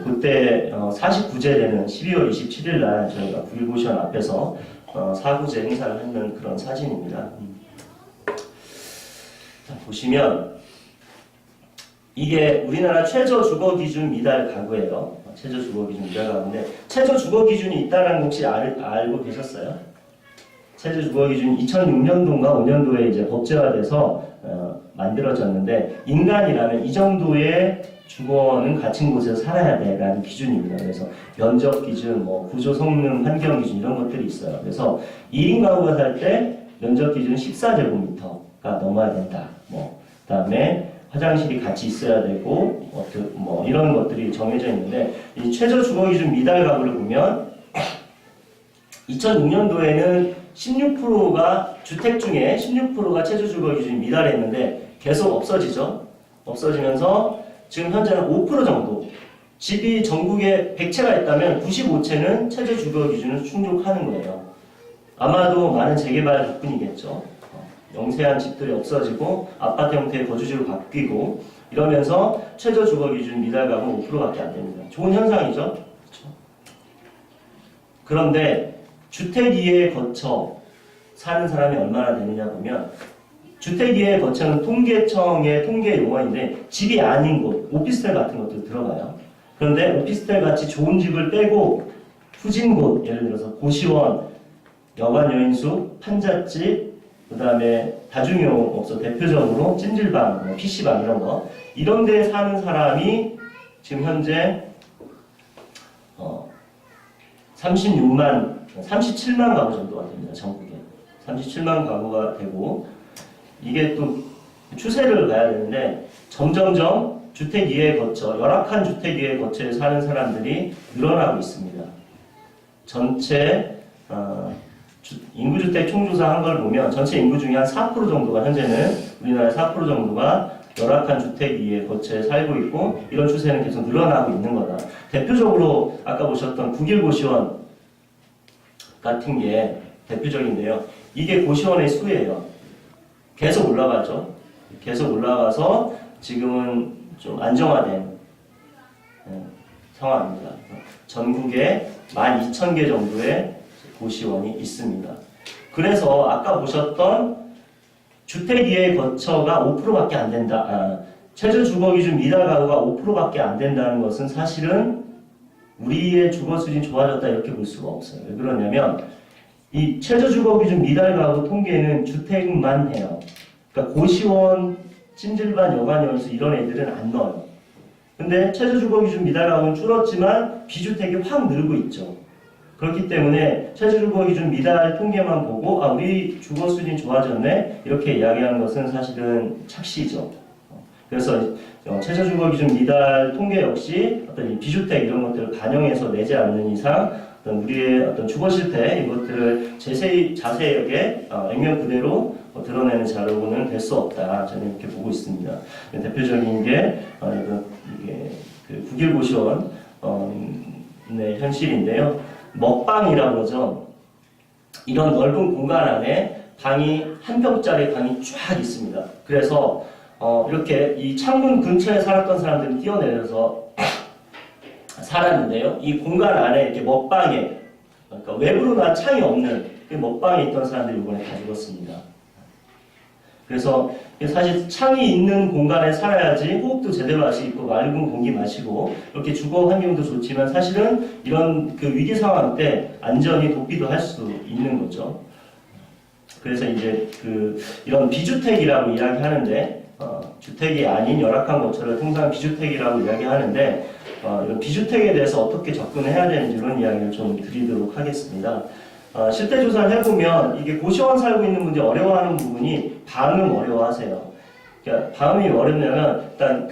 그때 49제 되는 12월 27일 날 저희가 9.1 고시원 앞에서 사구제 행사를 했는 그런 사진입니다. 자, 보시면 이게 우리나라 최저 주거 기준 미달 가구예요. 최저 주거 기준 미달 가구인데 최저 주거 기준이 있다는 거 혹시 알고 계셨어요? 최저 주거 기준이 2006년도인가 5년도에 이제 법제화돼서 만들어졌는데 인간이라면 이 정도의 주거는 갖춘 곳에서 살아야 돼라는 기준입니다. 그래서 면적 기준, 뭐 구조 성능, 환경 기준 이런 것들이 있어요. 그래서 1인 가구가 살 때 면적 기준은 14제곱미터가 넘어야 된다. 뭐 그다음에 화장실이 같이 있어야 되고 뭐 이런 것들이 정해져 있는데 이 최저 주거 기준 미달 가구를 보면 2006년도에는 16%가 주택 중에 16%가 최저 주거 기준 미달했는데 계속 없어지죠. 없어지면서 지금 현재는 5% 정도. 집이 전국에 100채가 있다면 95채는 최저 주거 기준을 충족하는 거예요. 아마도 많은 재개발 덕분이겠죠. 영세한 집들이 없어지고 아파트 형태의 거주지로 바뀌고 이러면서 최저 주거 기준 미달 가구는 5%밖에 안 됩니다. 좋은 현상이죠. 그렇죠? 그런데 주택 이해에 거쳐 사는 사람이 얼마나 되느냐 보면 주택 이해에 거쳐는 통계청의 통계 용어인데 집이 아닌 곳, 오피스텔 같은 것도 들어가요. 그런데 오피스텔 같이 좋은 집을 빼고 후진 곳, 예를 들어서 고시원, 여관 여인숙, 판잣집, 그 다음에 다중이용업소 대표적으로 찜질방, 뭐 PC방 이런 거 이런 데 사는 사람이 지금 현재 37만 가구 정도가 됩니다. 전국에 37만 가구가 되고 이게 또 추세를 봐야 되는데 점점점 주택 이해 거처, 열악한 주택 이해 거처에 사는 사람들이 늘어나고 있습니다. 전체 인구주택 총조사 한 걸 보면 전체 인구 중에 한 4% 정도가 현재는 우리나라 4% 정도가 열악한 주택 이해 거처에 살고 있고 이런 추세는 계속 늘어나고 있는 거다. 대표적으로 아까 보셨던 국일고시원 같은 게 대표적인데요. 이게 고시원의 수예요. 계속 올라가죠. 계속 올라가서 지금은 좀 안정화된 상황입니다. 전국에 12,000개 정도의 고시원이 있습니다. 그래서 아까 보셨던 주택이해 거처가 5%밖에 안 된다. 최저주거기준 미달 가구가 5%밖에 안 된다는 것은 사실은 우리의 주거 수준이 좋아졌다 이렇게 볼 수가 없어요. 왜 그러냐면 이 최저주거기준 미달 가구 통계는 주택만 해요. 그러니까 고시원, 찜질방, 여관연수 이런 애들은 안 넣어요. 근데 최저주거기준 미달 가구는 줄었지만 비주택이 확 늘고 있죠. 그렇기 때문에 최저주거기준 미달 통계만 보고 우리 주거 수준이 좋아졌네 이렇게 이야기하는 것은 사실은 착시죠. 그래서 최저주거기준 미달 통계 역시 어떤 이 비주택 이런 것들을 반영해서 내지 않는 이상 어떤 우리의 어떤 주거 실태 이것들을 자세하게 액면 그대로 드러내는 자료는 될 수 없다. 저는 이렇게 보고 있습니다. 대표적인 게 이게 그 국일고시원 네, 현실인데요. 먹방이라고 그러죠. 이런 넓은 공간 안에 방이 한 평짜리 방이 쫙 있습니다. 그래서 이렇게 이 창문 근처에 살았던 사람들이 뛰어내려서 살았는데요. 이 공간 안에 이렇게 먹방에 그러니까 외부로 난 창이 없는 먹방에 있던 사람들이 이번에 다 죽었습니다. 그래서 사실 창이 있는 공간에 살아야지 호흡도 제대로 할 수 있고 맑은 공기 마시고 이렇게 주거 환경도 좋지만 사실은 이런 그 위기 상황 때 안전이 도피도 할 수 있는 거죠. 그래서 이제 이런 비주택이라고 이야기하는데 주택이 아닌 열악한 거처를 통상 비주택이라고 이야기하는데 이런 비주택에 대해서 어떻게 접근해야 되는지 이런 이야기를 좀 드리도록 하겠습니다. 실태 조사를 해보면 이게 고시원 살고 있는 분들이 어려워하는 부분이 방음 어려워하세요. 그러니까 방음이 어렵냐면 일단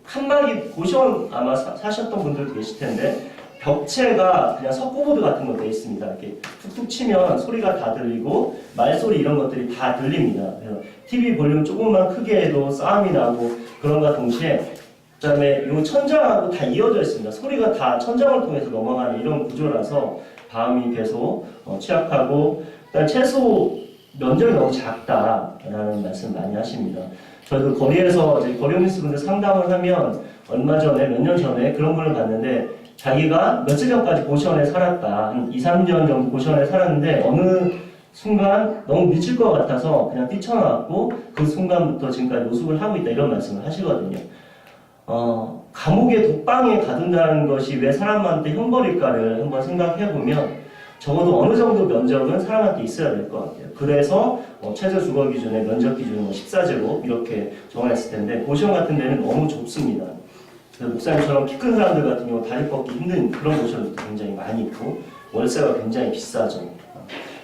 칸막이 고시원 아마 사셨던 분들도 계실 텐데 벽체가 그냥 석고보드 같은 거 되어 있습니다. 이렇게 툭툭 치면 소리가 다 들리고 말소리 이런 것들이 다 들립니다. 그래서 TV 볼륨 조금만 크게 해도 싸움이 나고 그런가 동시에 그다음에 이 천장하고 다 이어져 있습니다. 소리가 다 천장을 통해서 넘어가는 이런 구조라서 방음이 계속 취약하고 일단 최소 면적이 너무 작다라는 말씀 많이 하십니다. 저도 거리에서 거리 오피스 분들 상담을 하면 얼마 전에 몇 년 전에 그런 분을 봤는데 자기가 며칠 전까지 고시원에 살았다. 한 2, 3년 정도 고시원에 살았는데 어느 순간 너무 미칠 것 같아서 그냥 뛰쳐나왔고 그 순간부터 지금까지 노숙을 하고 있다 이런 말씀을 하시거든요. 감옥에 독방에 가둔다는 것이 왜 사람한테 형벌일까를 한번 생각해보면 적어도 어느 정도 면적은 사람한테 있어야 될 것 같아요. 그래서 최저 주거 기준의 면적 기준은 14제곱 이렇게 정했을 텐데 고시원 같은 데는 너무 좁습니다. 목사님처럼 키 큰 사람들 같은 경우 다리 뻗기 힘든 그런 고시원도 굉장히 많이 있고 월세가 굉장히 비싸죠.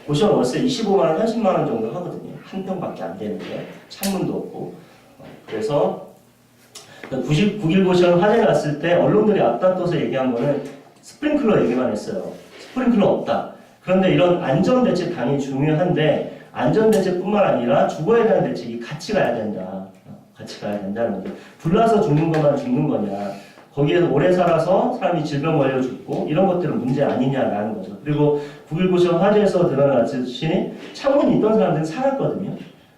고시원 월세 25만 원, 30만 원 정도 하거든요. 한 평밖에 안 되는데 창문도 없고 그래서 9.1 고시원 화재 났을 때 언론들이 앞다퉈서 얘기한 거는 스프링클러 얘기만 했어요. 스프링클러 없다. 그런데 이런 안전대책 당연히 중요한데 안전대책뿐만 아니라 주거에 대한 대책이 같이 가야 된다. 같이 가야 된다는 거죠. 불나서 죽는 것만 죽는 거냐. 거기에서 오래 살아서 사람이 질병 걸려 죽고 이런 것들은 문제 아니냐라는 거죠. 그리고 9.1 고시원 화재에서 드러났듯이 창문이 있던 사람들은 살았거든요.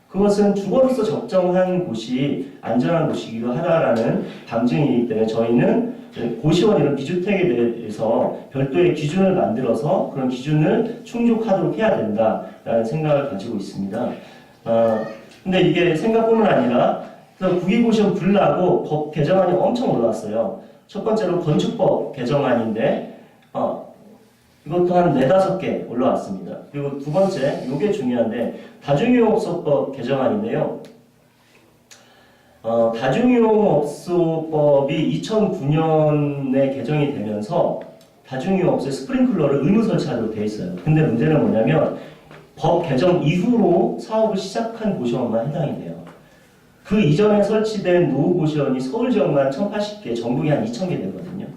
그것은 주거로서 적정한 곳이 안전한 곳이기도 하다라는 방증이기 때문에 저희는 고시원 이런 비주택에 대해서 별도의 기준을 만들어서 그런 기준을 충족하도록 해야 된다라는 생각을 가지고 있습니다. 근데 이게 생각뿐만 아니라 9.1 고시원 불나고 법 개정안이 엄청 올라왔어요. 첫 번째로 건축법 개정안인데 이것도 한 4-5개 올라왔습니다. 그리고 두 번째, 이게 중요한데 다중이용업소법 개정안인데요. 다중이용업소법이 2009년에 개정이 되면서 다중이용업소에 스프링클러를 의무 설치하도록 되어 있어요. 근데 문제는 뭐냐면 법 개정 이후로 사업을 시작한 고시원만 해당이 돼요. 그 이전에 설치된 노후 고시원이 서울 지역만 1,080개, 전국이 한 2,000개 되거든요.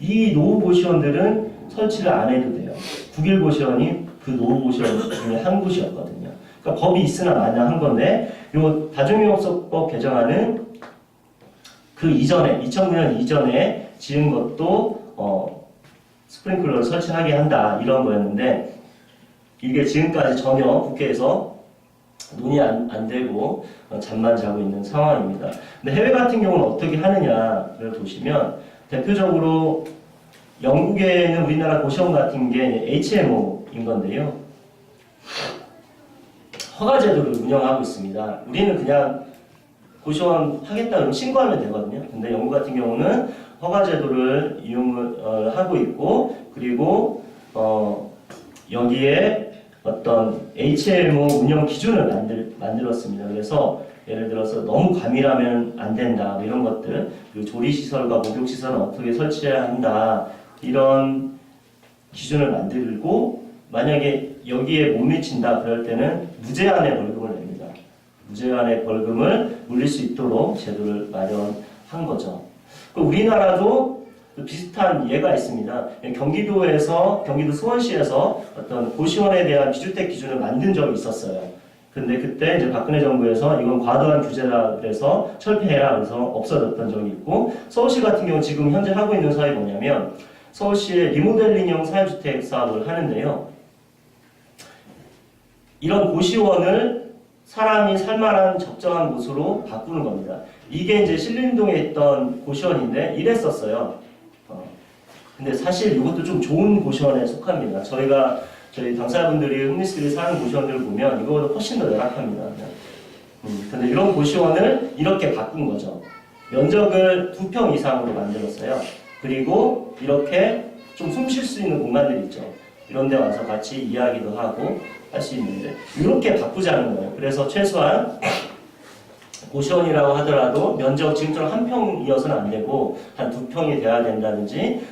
이 노후 고시원들은 설치를 안 해도 돼요. 국일 고시원이 그 노후 고시원 중에 한 곳이었거든요. 그러니까 법이 있으나 마냐 한 건데, 이 다중이용업소법 개정안은 그 이전에 2009년 이전에 지은 것도 스프링클러를 설치하게 한다 이런 거였는데, 이게 지금까지 전혀 국회에서 논의 안 되고 잠만 자고 있는 상황입니다. 근데 해외 같은 경우는 어떻게 하느냐를 보시면 대표적으로 영국에 있는 우리나라 고시원 같은 게 HMO인 건데요. 허가 제도를 운영하고 있습니다. 우리는 그냥 고시원 하겠다 그러면 신고하면 되거든요. 근데 영국 같은 경우는 허가 제도를 이용을 하고 있고, 그리고 여기에 어떤 HMO 운영 기준을 만들었습니다. 그래서 예를 들어서 너무 과밀하면 안 된다, 이런 것들, 그리고 조리시설과 목욕시설은 어떻게 설치해야 한다, 이런 기준을 만들고, 만약에 여기에 못 미친다 그럴 때는 무제한의 벌금을 냅니다. 무제한의 벌금을 물릴 수 있도록 제도를 마련한 거죠. 우리나라도 비슷한 예가 있습니다. 경기도 수원시에서 어떤 고시원에 대한 비주택 기준을 만든 적이 있었어요. 근데 그때 이제 박근혜 정부에서 이건 과도한 규제다 그래서 철폐해라 그래서 없어졌던 적이 있고, 서울시 같은 경우 지금 현재 하고 있는 사업이 뭐냐면 서울시의 리모델링형 사회주택 사업을 하는데요. 이런 고시원을 사람이 살만한 적정한 곳으로 바꾸는 겁니다. 이게 이제 신림동에 있던 고시원인데 이랬었어요. 근데 사실 이것도 좀 좋은 고시원에 속합니다. 저희 당사자분들이 홈리스들이 사는 고시원들을 보면 이거보다 훨씬 더 열악합니다. 근데 이런 고시원을 이렇게 바꾼 거죠. 면적을 2평 이상으로 만들었어요. 그리고 이렇게 좀 숨 쉴 수 있는 공간들이 있죠. 이런 데 와서 같이 이야기도 하고 할 수 있는데 이렇게 바꾸자는 거예요. 그래서 최소한 고시원이라고 하더라도 면적 지금처럼 1평이어서는 안 되고 한 2평이 돼야 된다든지,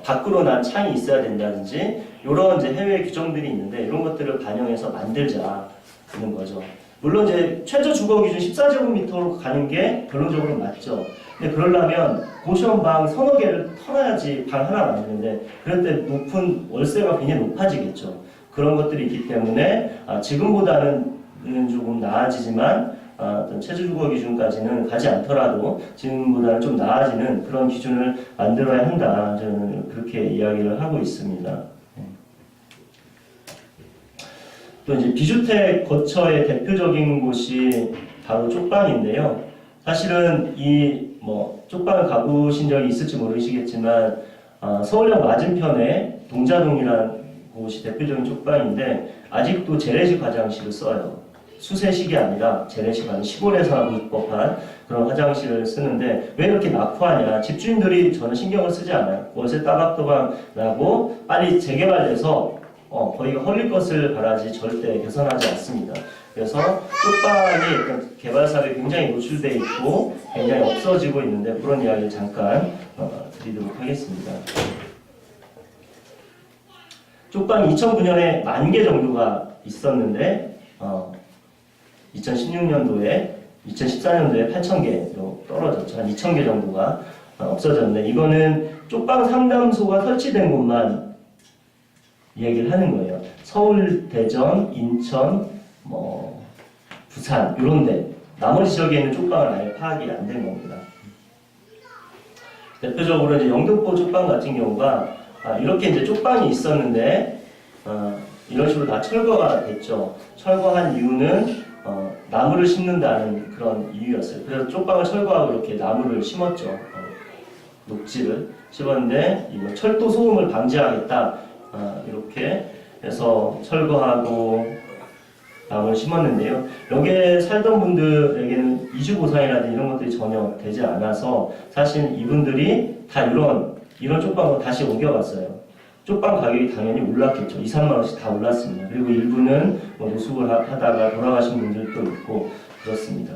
밖으로 난 창이 있어야 된다든지, 이런 이제 해외 규정들이 있는데 이런 것들을 반영해서 만들자는 거죠. 물론 이제 최저 주거 기준 14제곱미터로 가는 게 결론적으로 맞죠. 근데 그러려면 고시원 방 서너 개를 털어야지 방 하나 만드는데, 그럴 때 높은 월세가 굉장히 높아지겠죠. 그런 것들이 있기 때문에 지금보다는 조금 나아지지만 어떤 최저주거 기준까지는 가지 않더라도 지금보다는 좀 나아지는 그런 기준을 만들어야 한다, 저는 그렇게 이야기를 하고 있습니다. 또 이제 비주택 거처의 대표적인 곳이 바로 쪽방인데요. 사실은 쪽방을 가보신 적이 있을지 모르시겠지만 서울역 맞은편에 동자동이라는 곳이 대표적인 쪽방인데 아직도 재래식 화장실을 써요. 수세식이 아니라 재래식 화장실, 시골에서나 볼 법한 그런 화장실을 쓰는데 왜 이렇게 낙후하냐. 집주인들이 저는 신경을 쓰지 않아요. 월세 따박따박 나고 빨리 재개발돼서 거기가 헐릴 것을 바라지 절대 개선하지 않습니다. 그래서 쪽방이 개발 사업에 굉장히 노출돼 있고 굉장히 없어지고 있는데 그런 이야기를 잠깐 드리도록 하겠습니다. 쪽방이 2009년에 10,000개 정도가 있었는데 2016년도에 2014년도에 8,000개로 떨어졌죠. 한 2,000개 정도가 없어졌는데, 이거는 쪽방 상담소가 설치된 곳만 얘기를 하는 거예요. 서울, 대전, 인천, 부산 이런 데, 나머지 지역에 있는 쪽방은 아예 파악이 안 된 겁니다. 대표적으로 이제 영등포 쪽방 같은 경우가 이렇게 이제 쪽방이 있었는데 이런 식으로 다 철거가 됐죠. 철거한 이유는 나무를 심는다는 그런 이유였어요. 그래서 쪽방을 철거하고 이렇게 나무를 심었죠. 녹지를 심었는데 이거 철도 소음을 방지하겠다 이렇게 해서 철거하고 나무를 심었는데요. 여기에 살던 분들에게는 이주 보상이라든지 이런 것들이 전혀 되지 않아서 사실 이분들이 다 이런 쪽방으로 다시 옮겨갔어요. 쪽방 가격이 당연히 올랐겠죠. 2, 3만 원씩 다 올랐습니다. 그리고 일부는 뭐 노숙을 하다가 돌아가신 분들도 있고 그렇습니다.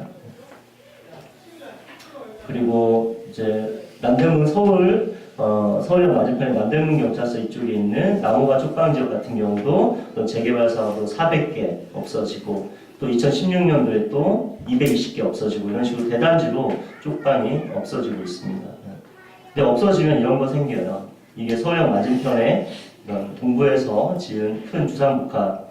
그리고 이제 남대문 서울역 맞은편에 남대문 경찰서 이쪽에 있는 나무가 쪽방 지역 같은 경우도 또 재개발 사업으로 400개 없어지고 또 2016년도에 또 220개 없어지고 이런 식으로 대단지로 쪽방이 없어지고 있습니다. 근데 없어지면 이런 거 생겨요. 이게 서울역 맞은편에 동부에서 지은 큰 주상복합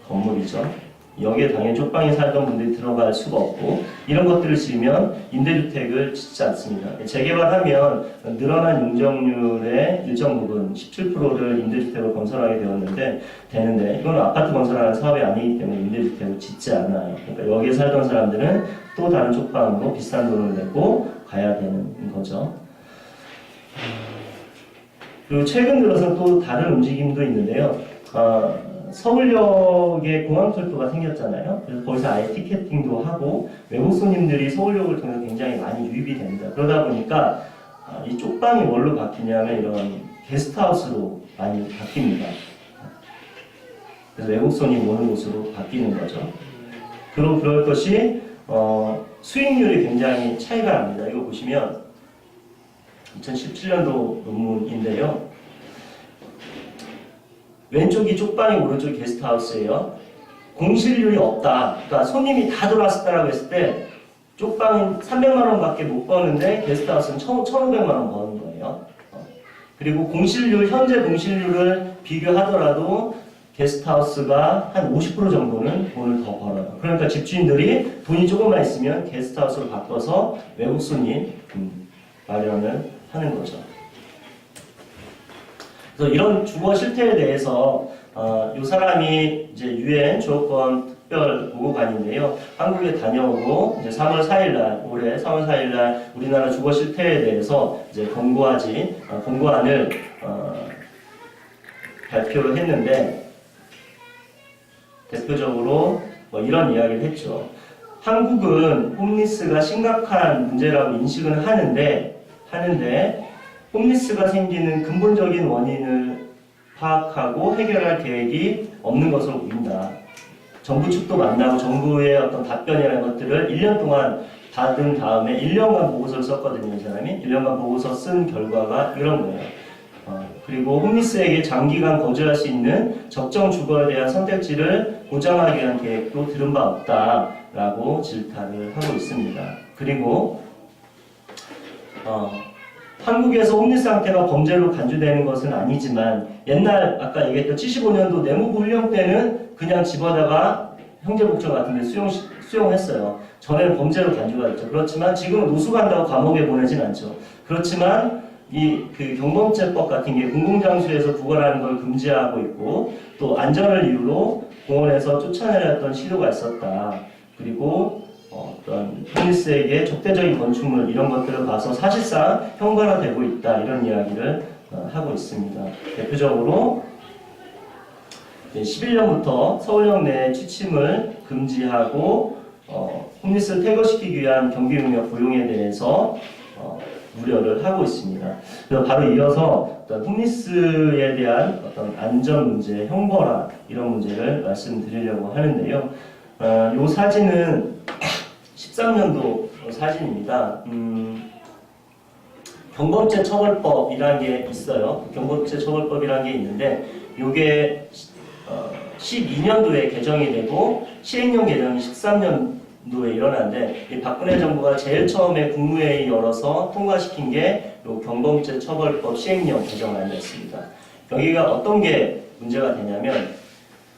건물이죠. 여기에 당연히 쪽방에 살던 분들이 들어갈 수가 없고 이런 것들을 지으면 임대주택을 짓지 않습니다. 재개발하면 늘어난 용적률의 일정 부분 17%를 임대주택으로 건설하게 되는데 이건 아파트 건설하는 사업이 아니기 때문에 임대주택을 짓지 않아요. 그러니까 여기에 살던 사람들은 또 다른 쪽방으로 비싼 돈을 내고 가야 되는 거죠. 그리고 최근 들어서 또 다른 움직임도 있는데요. 서울역에 공항철도가 생겼잖아요. 그래서 거기서 아예 티켓팅도 하고 외국 손님들이 서울역을 통해서 굉장히 많이 유입이 됩니다. 그러다 보니까 이 쪽방이 뭘로 바뀌냐면 이런 게스트하우스로 많이 바뀝니다. 그래서 외국 손님 오는 곳으로 바뀌는 거죠. 그럴 것이 수익률이 굉장히 차이가 납니다. 이거 보시면 2017년도 논문인데요. 왼쪽이 쪽방이 오른쪽이 게스트하우스예요. 공실률이 없다. 그러니까 손님이 다 들어왔다라고 했을 때 쪽방은 300만 원밖에 못 버는데 게스트하우스는 1,500만 원 버는 거예요. 그리고 현재 공실률을 비교하더라도 게스트하우스가 한 50% 정도는 돈을 더 벌어요. 그러니까 집주인들이 돈이 조금만 있으면 게스트하우스로 바꿔서 외국 손님 마련을 하는 거죠. 그래서 이런 주거 실태에 대해서 이 사람이 이제 UN 주거권 특별 보고관인데요. 한국에 다녀오고 이제 올해 3월 4일 날 우리나라 주거 실태에 대해서 이제 권고안을 발표를 했는데 대표적으로 뭐 이런 이야기를 했죠. 한국은 홈리스가 심각한 문제라고 인식은 하는데 홈리스가 생기는 근본적인 원인을 파악하고 해결할 계획이 없는 것으로 보인다. 정부 측도 만나고 정부의 어떤 답변이라는 것들을 1년 동안 받은 다음에 1년간 보고서를 썼거든요. 이 사람이 1년간 보고서 쓴 결과가 이런 거예요. 그리고 홈리스에게 장기간 거주할 수 있는 적정 주거에 대한 선택지를 보장하기 위한 계획도 들은 바 없다라고 질타를 하고 있습니다. 그리고 한국에서 홈리스 상태가 범죄로 간주되는 것은 아니지만 옛날 아까 얘기했던 75년도 내무부 훈령 때는 그냥 집어다가 형제복지원 같은 데 수용했어요. 전에는 범죄로 간주가 됐죠. 그렇지만 지금은 노숙한다고 감옥에 보내진 않죠. 그렇지만 그 경범죄법 같은 게 공공장소에서 구걸하는 걸 금지하고 있고 또 안전을 이유로 공원에서 쫓아내렸던 시도가 있었다. 그리고 어떤 홈리스에게 적대적인 건축물 이런 것들을 봐서 사실상 형벌화되고 있다 이런 이야기를 하고 있습니다. 대표적으로 11년부터 서울역 내 취침을 금지하고 홈리스를 퇴거시키기 위한 경비용역 고용에 대해서 우려를 하고 있습니다. 그래서 바로 이어서 어떤 홈리스에 대한 어떤 안전 문제, 형벌화 이런 문제를 말씀드리려고 하는데요. 이 사진은 13년도 사진입니다. 경범죄 처벌법이라는 게 있어요. 경범죄 처벌법이라는 게 있는데 이게 12년도에 개정이 되고 시행령 개정이 13년도에 일어났는데 박근혜 정부가 제일 처음에 국무회의 열어서 통과시킨 게 이 경범죄 처벌법 시행령 개정안이었습니다. 여기가 어떤 게 문제가 되냐면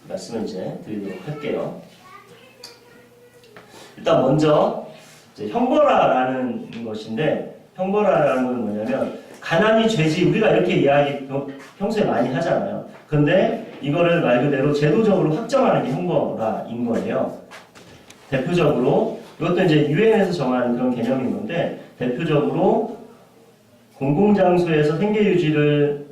말씀을 이제 드리도록 할게요. 일단 먼저 형벌화라는 것인데 형벌화라는 건 뭐냐면 가난이 죄지 우리가 이렇게 이야기 평소에 많이 하잖아요. 근데 이거를 말 그대로 제도적으로 확정하는 게 형벌화인 거예요. 대표적으로 이것도 이제 유엔에서 정한 그런 개념인 건데 대표적으로 공공장소에서 생계유지를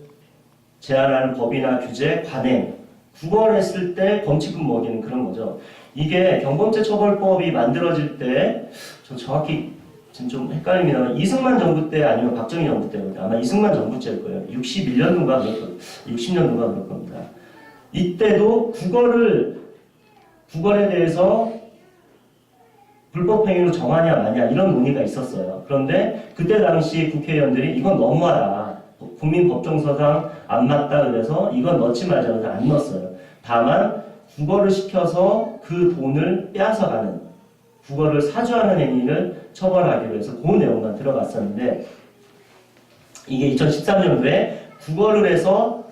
제한하는 법이나 규제, 관행, 구걸했을 때 범칙금 먹이는 그런 거죠. 이게 경범죄 처벌법이 만들어질 때 저 정확히 지금 좀 헷갈립니다만 이승만 정부 때 아니면 박정희 정부 때거든요. 아마 이승만 정부 때일 거예요. 61년도인가 60년도인가 그럴 겁니다. 이때도 국어에 대해서 불법행위로 정하냐 마냐 이런 논의가 있었어요. 그런데 그때 당시 국회의원들이 이건 너무하다. 국민법정서상 안 맞다 그래서 이건 넣지 말자 그래서 안 넣었어요. 다만 국어를 시켜서 그 돈을 빼앗아가는 국어를 사주하는 행위를 처벌하기로 해서 그 내용만 들어갔었는데 이게 2013년도에 국어를 해서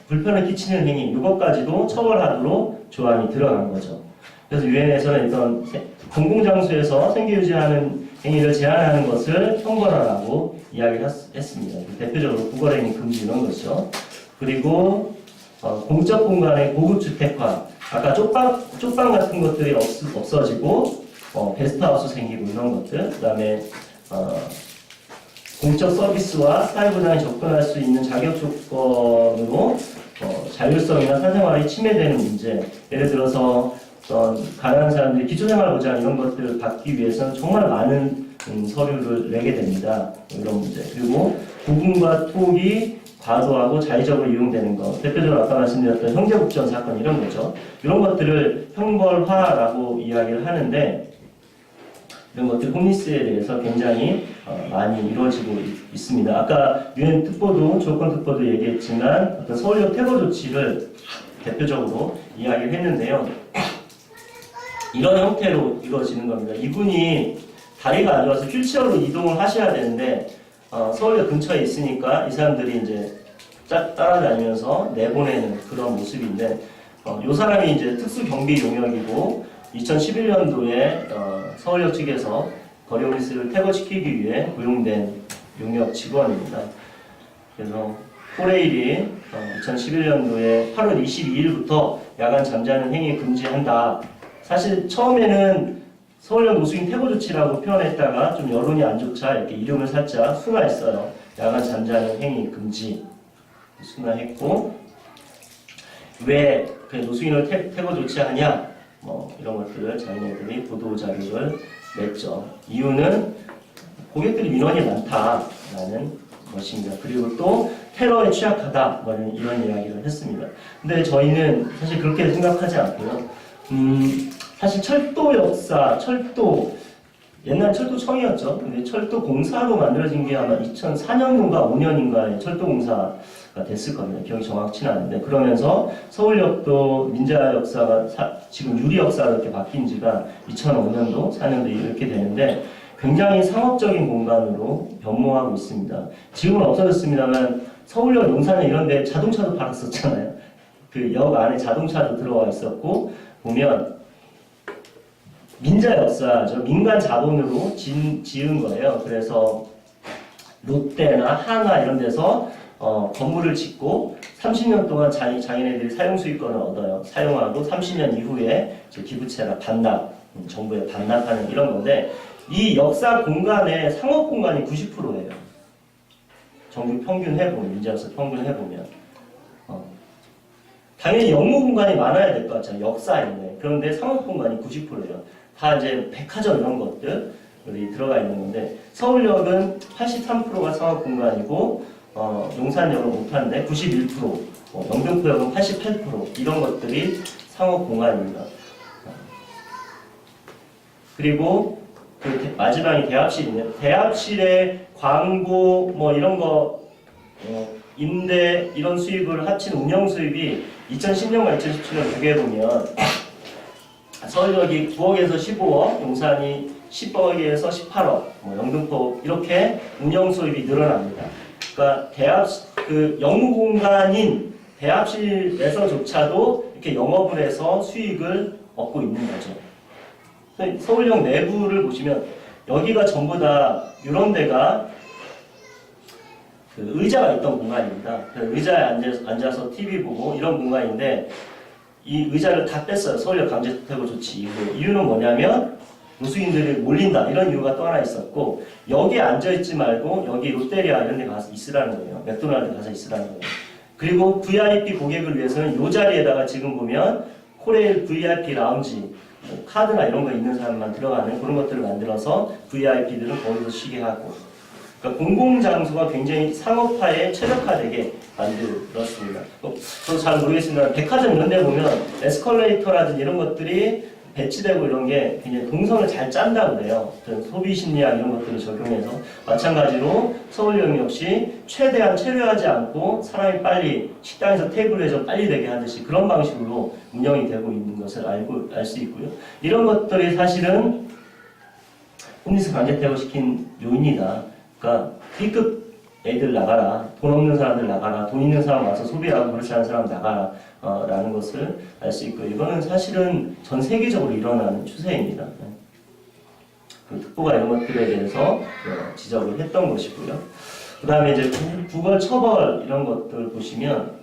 불편을 끼치는 행위 이것까지도 처벌하도록 조항이 들어간 거죠. 그래서 유엔에서는 일단 공공장소에서 생계유지하는 행위를 제한하는 것을 형벌하라고 이야기를 했습니다. 대표적으로 국어행위 금지 이런 것이죠. 그리고 공적 공간의 고급 주택화, 아까 쪽방 같은 것들이 없어지고 게스트하우스 생기고 이런 것들, 그다음에 공적 서비스와 사회보장에 접근할 수 있는 자격 조건으로 자율성이나 사생활이 침해되는 문제, 예를 들어서 가난한 사람들이 기초생활보장 이런 것들을 받기 위해서는 정말 많은 서류를 내게 됩니다. 이런 문제. 그리고 부분과 토기 과도하고 자의적으로 이용되는 것, 대표적으로 아까 말씀드렸던 형제복전 사건 이런 거죠. 이런 것들을 형벌화라고 이야기를 하는데 이런 것들 홈리스에 대해서 굉장히 많이 이루어지고 있습니다. 아까 유엔 특보도 조건 특보도 얘기했지만 어떤 서울역 퇴거 조치를 대표적으로 이야기를 했는데요. 이런 형태로 이루어지는 겁니다. 이분이 다리가 안 좋아서 휠체어로 이동을 하셔야 되는데 서울역 근처에 있으니까 이 사람들이 이제 따라다니면서 내보내는 그런 모습인데 이 사람이 이제 특수경비 용역이고 2011년도에 서울역 측에서 거리 홈리스를 퇴거시키기 위해 고용된 용역 직원입니다. 그래서 코레일이 2011년도에 8월 22일부터 야간 잠자는 행위 금지한다. 사실 처음에는 서울역 노숙인 퇴거 조치라고 표현했다가 좀 여론이 안 좋자 이렇게 이름을 살짝 순화했어요. 야간 잠자는 행위 금지 순화했고 왜 노숙인을 퇴거 조치하냐 이런 것들을 자기네들이 보도 자료를 냈죠. 이유는 고객들이 민원이 많다라는 것입니다. 그리고 또 테러에 취약하다 이런 이야기를 했습니다. 근데 저희는 사실 그렇게 생각하지 않고요. 사실 철도 역사, 옛날 철도청이었죠. 근데 철도 공사로 만들어진 게 아마 2004년인가 5년인가에 철도 공사가 됐을 겁니다. 기억이 정확치는 않은데 그러면서 서울역도 민자 역사가 지금 유리 역사가 이렇게 바뀐 지가 2005년도, 4년도 이렇게 되는데 굉장히 상업적인 공간으로 변모하고 있습니다. 지금은 없어졌습니다만 서울역 용산에 이런 데 자동차도 팔았었잖아요. 그 역 안에 자동차도 들어와 있었고 보면 민자 역사죠. 민간 자본으로 지은 거예요. 그래서 롯데나 하나 이런 데서 건물을 짓고 30년 동안 자기네들이 사용 수익권을 얻어요. 사용하고 30년 이후에 기부채나 반납, 정부에 반납하는 이런 건데 이 역사 공간의 상업 공간이 90%예요. 전국 평균 해보면, 민자 역사 평균 해보면. 당연히 영무 공간이 많아야 될 것 같잖아요. 역사인데. 그런데 상업 공간이 90%예요. 다 이제 백화점 이런 것들이 들어가 있는 건데 서울역은 83%가 상업 공간이고 용산역은 못하는데 91%, 영등포역은 88% 이런 것들이 상업 공간입니다. 그리고 그 마지막에 대합실이네요. 대합실의 광고 이런 거 임대 이런 수입을 합친 운영 수입이 2010년과 2017년 비교해보면 서울역이 9억에서 15억, 용산이 10억에서 18억, 영등포 이렇게 운영 수입이 늘어납니다. 그러니까 영무 공간인 대합실에서조차도 이렇게 영업을 해서 수익을 얻고 있는 거죠. 서울역 내부를 보시면 여기가 전부 다 이런 데가 그 의자가 있던 공간입니다. 의자에 앉아서 TV 보고 이런 공간인데 이 의자를 다 뺐어요. 서울역 강제퇴거 조치 이후에. 이유는 뭐냐면 노숙인들이 몰린다 이런 이유가 또 하나 있었고 여기에 앉아있지 말고 여기 롯데리아 이런 데 가서 있으라는 거예요. 맥도날드 가서 있으라는 거예요. 그리고 VIP 고객을 위해서는 이 자리에다가 지금 보면 코레일 VIP 라운지 뭐 카드나 이런 거 있는 사람만 들어가는 그런 것들을 만들어서 VIP들은 거기서 쉬게 하고, 그러니까 공공장소가 굉장히 상업화에 최적화되게 만들었습니다. 저도 잘 모르겠습니다. 백화점 이런 데 보면 에스컬레이터라든지 이런 것들이 배치되고 이런 게 굉장히 동선을 잘 짠다고 그래요. 어떤 소비 심리학 이런 것들을 적용해서. 마찬가지로 서울역 역시 최대한 체류하지 않고 사람이 빨리 식당에서 테이블에 좀 빨리 되게 하듯이 그런 방식으로 운영이 되고 있는 것을 알 수 있고요. 이런 것들이 사실은 홈리스 강제퇴거시킨 요인이다. 그러니까 B급 애들 나가라, 돈 없는 사람들 나가라, 돈 있는 사람 와서 소비하고 그렇지 않은 사람 나가라 라는 것을 알 수 있고, 이거는 사실은 전 세계적으로 일어나는 추세입니다. 그 특보가 이런 것들에 대해서 지적을 했던 것이고요. 그 다음에 이제 구걸 처벌 이런 것들 보시면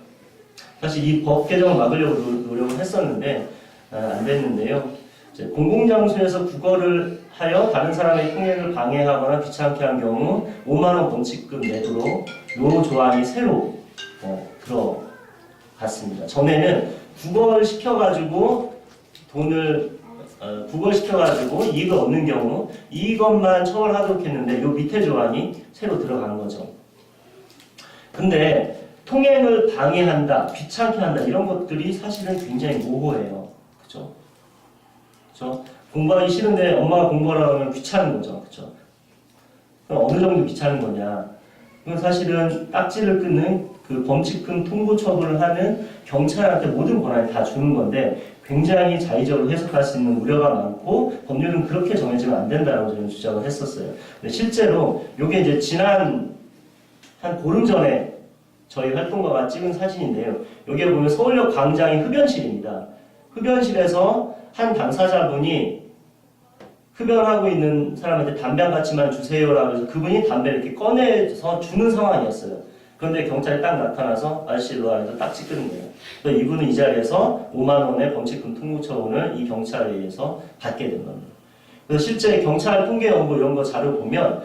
사실 이 법 개정을 막으려고 노력을 했었는데 안 됐는데요. 이제 공공장소에서 구걸을 하여 다른 사람의 통행을 방해하거나 귀찮게 한 경우 5만 원 범칙금 내도록 요 조항이 새로 들어갔습니다. 전에는 구걸시켜가지고 구걸시켜가지고 이익을 얻는 경우 이것만 처벌하도록 했는데 요 밑에 조항이 새로 들어간 거죠. 근데 통행을 방해한다, 귀찮게 한다 이런 것들이 사실은 굉장히 모호해요. 그죠? 그죠? 공부하기 싫은데 엄마가 공부하라고 하면 귀찮은 거죠. 그죠? 그럼 어느 정도 귀찮은 거냐? 그건 사실은 딱지를 끊는 그 범칙금 통보 처분을 하는 경찰한테 모든 권한을 다 주는 건데 굉장히 자의적으로 해석할 수 있는 우려가 많고 법률은 그렇게 정해지면 안 된다라고 저는 주장을 했었어요. 근데 실제로 이게 이제 지난 한 보름 전에 저희 활동가가 찍은 사진인데요. 여기에 보면 서울역 광장이 흡연실입니다. 흡연실에서 한 당사자분이 흡연하고 있는 사람한테 담배 한 가치만 주세요라고 해서 그분이 담배를 이렇게 꺼내서 주는 상황이었어요. 그런데 경찰이 딱 나타나서 아저씨 일로 와 해서 딱지 끄는 거예요. 그래서 이분은 이 자리에서 5만 원의 범칙금 통보 처분을 이 경찰에 의해서 받게 된 겁니다. 그래서 실제 경찰 통계연구 이런 거 자료 보면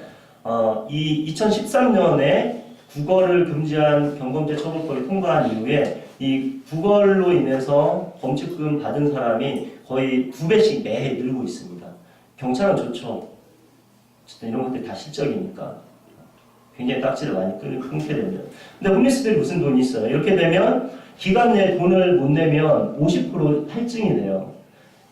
이 2013년에 구걸을 금지한 경범죄 처벌법이 통과한 이후에 이 구걸로 인해서 범칙금 받은 사람이 거의 2배씩 매해 늘고 있습니다. 경찰은 좋죠. 어쨌든 이런 것들이 다 실적이니까 굉장히 딱지를 많이 끊게 됩니다. 근데 홈리스들이 무슨 돈이 있어요? 이렇게 되면 기간 내에 돈을 못 내면 50% 할증이 돼요.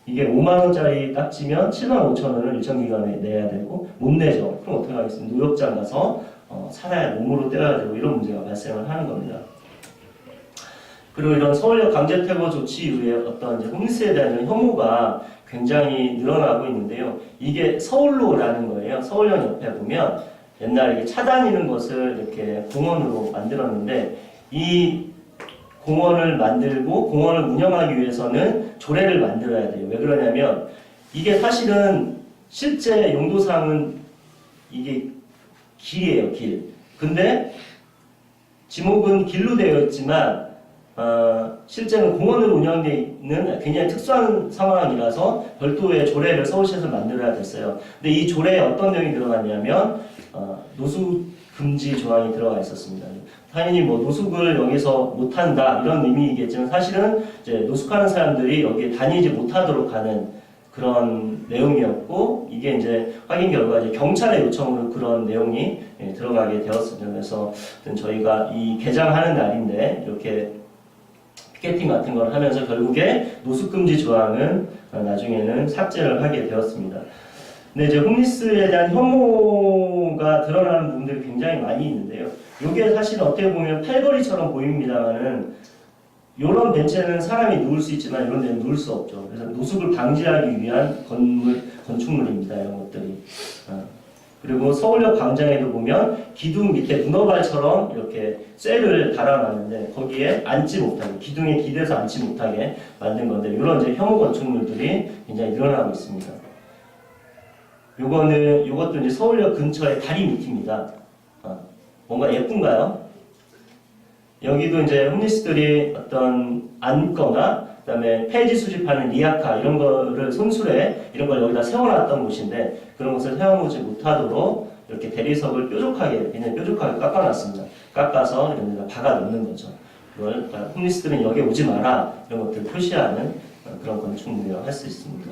이게 5만 원짜리 딱지면 7만 5천 원을 일정 기간에 내야 되고 못 내죠. 그럼 어떻게 하겠습니까? 노역장 가서 살아야 몸으로 떼어야 되고 이런 문제가 발생을 하는 겁니다. 그리고 이런 서울역 강제퇴거 조치 이후에 어떤 이제 홈리스에 대한 혐오가 굉장히 늘어나고 있는데요. 이게 서울로라는 거예요. 서울역 옆에 보면 옛날에 차 다니는 것을 이렇게 공원으로 만들었는데 이 공원을 만들고 공원을 운영하기 위해서는 조례를 만들어야 돼요. 왜 그러냐면 이게 사실은 실제 용도상은 이게 길이에요, 길. 근데 지목은 길로 되어 있지만 실제는 공원으로 운영되어 있는 굉장히 특수한 상황이라서 별도의 조례를 서울시에서 만들어야 됐어요. 근데 이 조례에 어떤 내용이 들어갔냐면 노숙 금지 조항이 들어가 있었습니다. 당연히 뭐 노숙을 여기서 못한다 이런 의미이겠지만 사실은 이제 노숙하는 사람들이 여기에 다니지 못하도록 하는 그런 내용이었고 이게 이제 확인 결과 이제 경찰의 요청으로 그런 내용이 들어가게 되었습니다. 그래서 저희가 이 개장하는 날인데 이렇게 피켓팅 같은 걸 하면서 결국에 노숙금지 조항은 나중에는 삭제를 하게 되었습니다. 근데 이제 홈리스에 대한 혐오가 드러나는 부분들이 굉장히 많이 있는데요. 이게 사실 어떻게 보면 팔걸이처럼 보입니다만은 이런 벤치에는 사람이 누울 수 있지만 이런 데는 누울 수 없죠. 그래서 노숙을 방지하기 위한 건축물입니다. 이런 것들이. 그리고 서울역 광장에도 보면 기둥 밑에 문어발처럼 이렇게 쇠를 달아놨는데 거기에 앉지 못하게 기둥에 기대서 앉지 못하게 만든 건데 이런 이제 혐오 건축물들이 굉장히 늘어나고 있습니다. 요것도 이제 서울역 근처의 다리 밑입니다. 뭔가 예쁜가요? 여기도 이제 홈리스들이 어떤 앉거나 그다음에 폐지 수집하는 리아카 이런 거를 손수레 이런 걸 여기다 세워놨던 곳인데 그런 것을 세워놓지 못하도록 이렇게 대리석을 굉장히 뾰족하게 깎아놨습니다. 깎아서 이런 데다 박아 놓는 거죠. 그걸 홈리스들은 여기 오지 마라 이런 것들 표시하는 그런 건축물이라고 할 수 있습니다.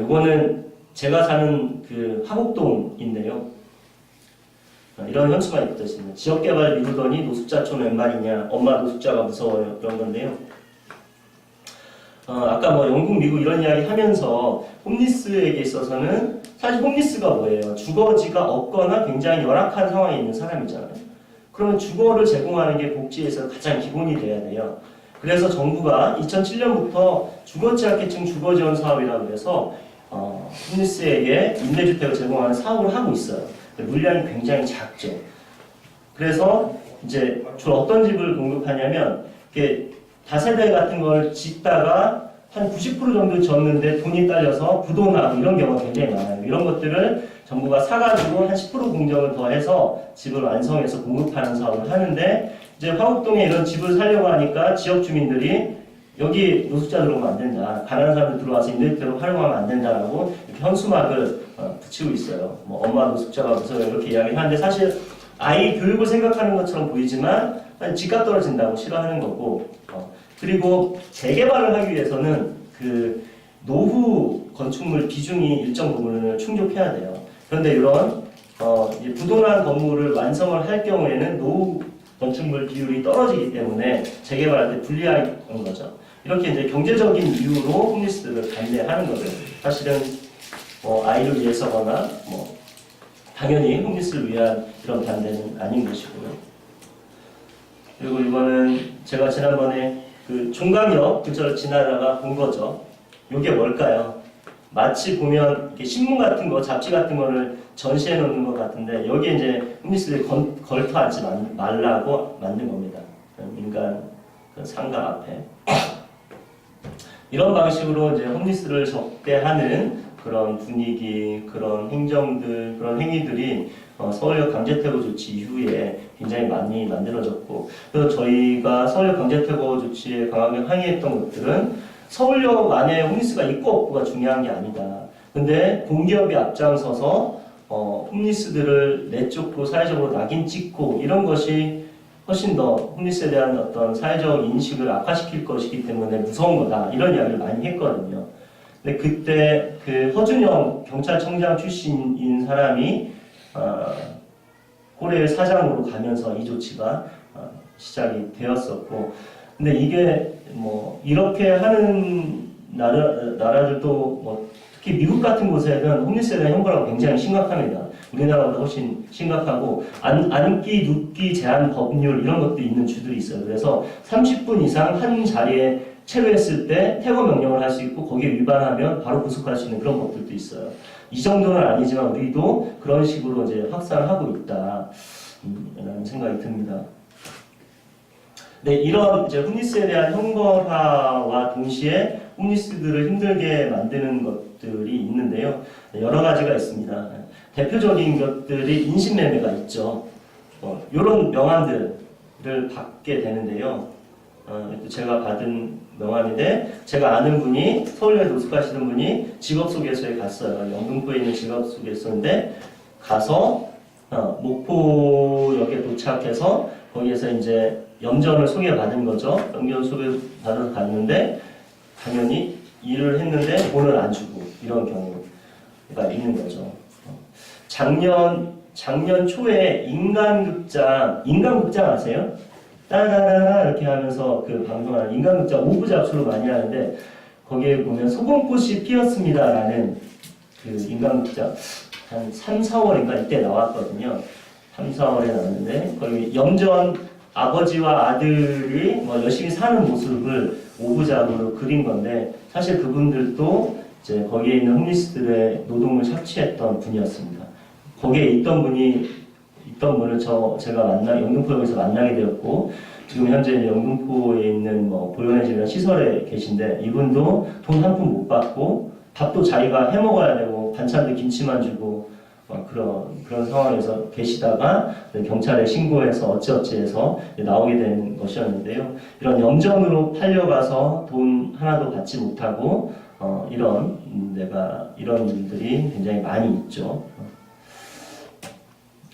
이거는 제가 사는 그 화곡동인데요. 이런 현수가 있었습니다. 지역개발 미루더니 노숙자촌 웬 말이냐, 엄마 노숙자가 무서워요, 그런 건데요. 아까 뭐 영국, 미국 이런 이야기 하면서 홈리스에게 있어서는 사실 홈리스가 뭐예요? 주거지가 없거나 굉장히 열악한 상황에 있는 사람이잖아요. 그러면 주거를 제공하는 게 복지에서 가장 기본이 돼야 돼요. 그래서 정부가 2007년부터 주거취약계층 주거지원 사업이라고 해서 홈리스에게 임대주택을 제공하는 사업을 하고 있어요. 물량이 굉장히 작죠. 그래서 이제 주로 어떤 집을 공급하냐면 이렇게 다세대 같은 걸 짓다가 한 90% 정도 졌는데 돈이 딸려서 부도나고 이런 경우가 굉장히 많아요. 이런 것들을 정부가 사가지고 한 10% 공정을 더해서 집을 완성해서 공급하는 사업을 하는데 이제 화곡동에 이런 집을 살려고 하니까 지역 주민들이 여기 노숙자 들어오면 안 된다. 가난한 사람들 들어와서 임대주택으로 활용하면 안 된다라고 이렇게 현수막을 붙이고 있어요. 뭐 엄마 노숙자가 무서워요 이렇게 이야기를 하는데 사실 아이 교육을 생각하는 것처럼 보이지만 집값 떨어진다고 싫어하는 거고 그리고 재개발을 하기 위해서는 그 노후 건축물 비중이 일정 부분을 충족해야 돼요. 그런데 이런 부동산 건물을 완성을 할 경우에는 노후 건축물 비율이 떨어지기 때문에 재개발할 때 불리한 거죠. 이렇게 이제 경제적인 이유로 홈리스들을 반대하는 거죠. 사실은 아이를 위해서거나 당연히 홈리스를 위한 이런 반대는 아닌 것이고요. 그리고 이거는 제가 지난번에 그 종강역 근처를 지나다가 본 거죠. 이게 뭘까요? 마치 보면 이렇게 신문 같은 거, 잡지 같은 거를 전시해 놓는 것 같은데 여기에 이제 홈리스들이 걸터 앉지 말라고 만든 겁니다. 민간 그 상가 앞에 이런 방식으로 이제 홈리스를 적대하는 그런 분위기, 그런 행정들, 그런 행위들이 서울역 강제퇴거 조치 이후에 굉장히 많이 만들어졌고, 그래서 저희가 서울역 강제퇴거 조치에 강하게 항의했던 것들은 서울역 안에 홈리스가 있고 없고가 중요한 게 아니다. 근데 공기업이 앞장서서 홈리스들을 내쫓고 사회적으로 낙인 찍고 이런 것이 훨씬 더 홈리스에 대한 어떤 사회적 인식을 악화시킬 것이기 때문에 무서운 거다. 이런 이야기를 많이 했거든요. 근데 그때 그 허준영 경찰청장 출신인 사람이 호레일 사장으로 가면서 이 조치가 시작이 되었었고, 근데 이게 이렇게 하는 나라들도 특히 미국 같은 곳에는 홈리스에 대한 형벌하고 굉장히 심각합니다. 우리나라보다 훨씬 심각하고 앉기, 눕기 제한 법률 이런 것도 있는 주들이 있어요. 그래서 30분 이상 한 자리에 체류했을 때 퇴거 명령을 할 수 있고 거기에 위반하면 바로 구속할 수 있는 그런 법들도 있어요. 이 정도는 아니지만 우리도 그런 식으로 이제 확산하고 있다 라는 생각이 듭니다. 네, 이런 이제 홈리스에 대한 형벌화와 동시에 홈리스들을 힘들게 만드는 것들이 있는데요. 여러 가지가 있습니다. 대표적인 것들이 인신매매가 있죠. 이런 명함들을 받게 되는데요. 제가 받은 명함인데 제가 아는 분이 서울역에 노숙하시는 분이 직업소개소에 갔어요. 영등포에 있는 직업소개소인데 가서 목포역에 도착해서 거기에서 이제 염전을 소개받은 거죠. 염전 소개받아서 갔는데 당연히 일을 했는데 돈을 안 주고 이런 경우가 있는 거죠. 작년 초에 인간극장 아세요? 따라라라 이렇게 하면서 그 방송하는 인간극장 5부 작수로 많이 하는데 거기에 보면 소금꽃이 피었습니다라는 그 인간극장 한 3, 4월인가 이때 나왔거든요. 3, 4월에 나왔는데 거기 염전 아버지와 아들이 열심히 사는 모습을 5부작으로 그린 건데 사실 그분들도 이제 거기에 있는 홈리스들의 노동을 착취했던 분이었습니다. 거기에 있던 분을 제가 영등포역에서 만나게 되었고 지금 현재 영등포에 있는 보존해지는 시설에 계신데 이분도 돈 한 푼 못 받고 밥도 자기가 해 먹어야 되고 반찬도 김치만 주고 그런 상황에서 계시다가 경찰에 신고해서 어찌어찌해서 나오게 된 것이었는데요. 이런 염전으로 팔려가서 돈 하나도 받지 못하고 이런 일들이 굉장히 많이 있죠.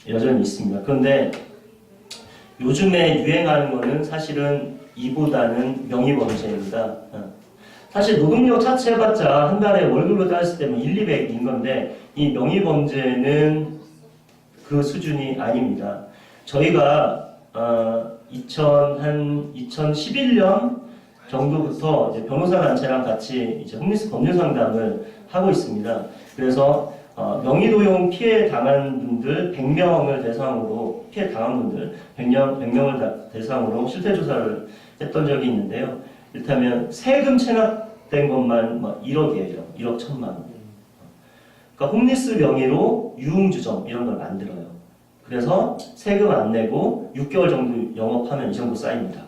여전히 있습니다. 그런데 요즘에 유행하는 거는 사실은 이보다는 명의범죄입니다. 사실 노동력 차치 해봤자 한 달에 월급으로 따졌을 때는 1, 200인 건데 이 명의범죄는 그 수준이 아닙니다. 저희가 2011년 정도부터 이제 변호사 단체랑 같이 이제 홈리스 법률 상담을 하고 있습니다. 그래서 명의도용 피해 당한 분들 100명을 대상으로 피해 당한 분들 100명을 대상으로 실태 조사를 했던 적이 있는데요. 이를테면 세금 체납된 것만 1억이에요. 1억 1천만 원. 그러니까 홈리스 명의로 유흥주점 이런 걸 만들어요. 그래서 세금 안 내고 6개월 정도 영업하면 이 정도 쌓입니다.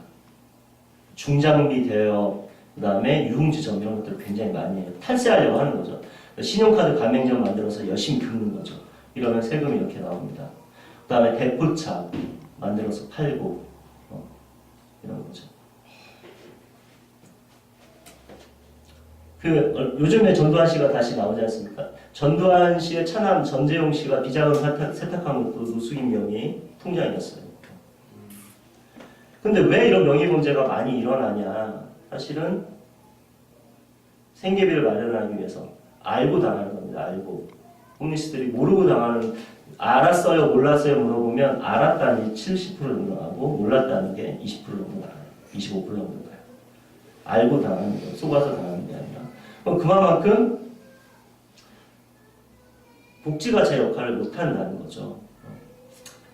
중장비 대여, 그 다음에 유흥주점 이런 것들을 굉장히 많이 해요. 탈세하려고 하는 거죠. 신용카드 가맹점 만들어서 열심히 긁는 거죠. 이러면 세금이 이렇게 나옵니다. 그 다음에 대포차 만들어서 팔고 이런 거죠. 요즘에 전두환 씨가 다시 나오지 않습니까? 전두환 씨의 차남 전재용 씨가 비자금 세탁한 것도 노숙인 명의 통장이었어요. 근데 왜 이런 명의범죄가 많이 일어나냐? 사실은 생계비를 마련하기 위해서 알고 당하는 겁니다. 알고. 홈리스들이 모르고 당하는, 알았어요, 몰랐어요 물어보면 알았다는 게 70% 넘어가고 몰랐다는 게 20% 넘어가요. 25% 넘어가요. 알고 당하는 거예요. 속아서 당하는 게 아니라. 그럼 그만큼 복지가 제 역할을 못한다는 거죠.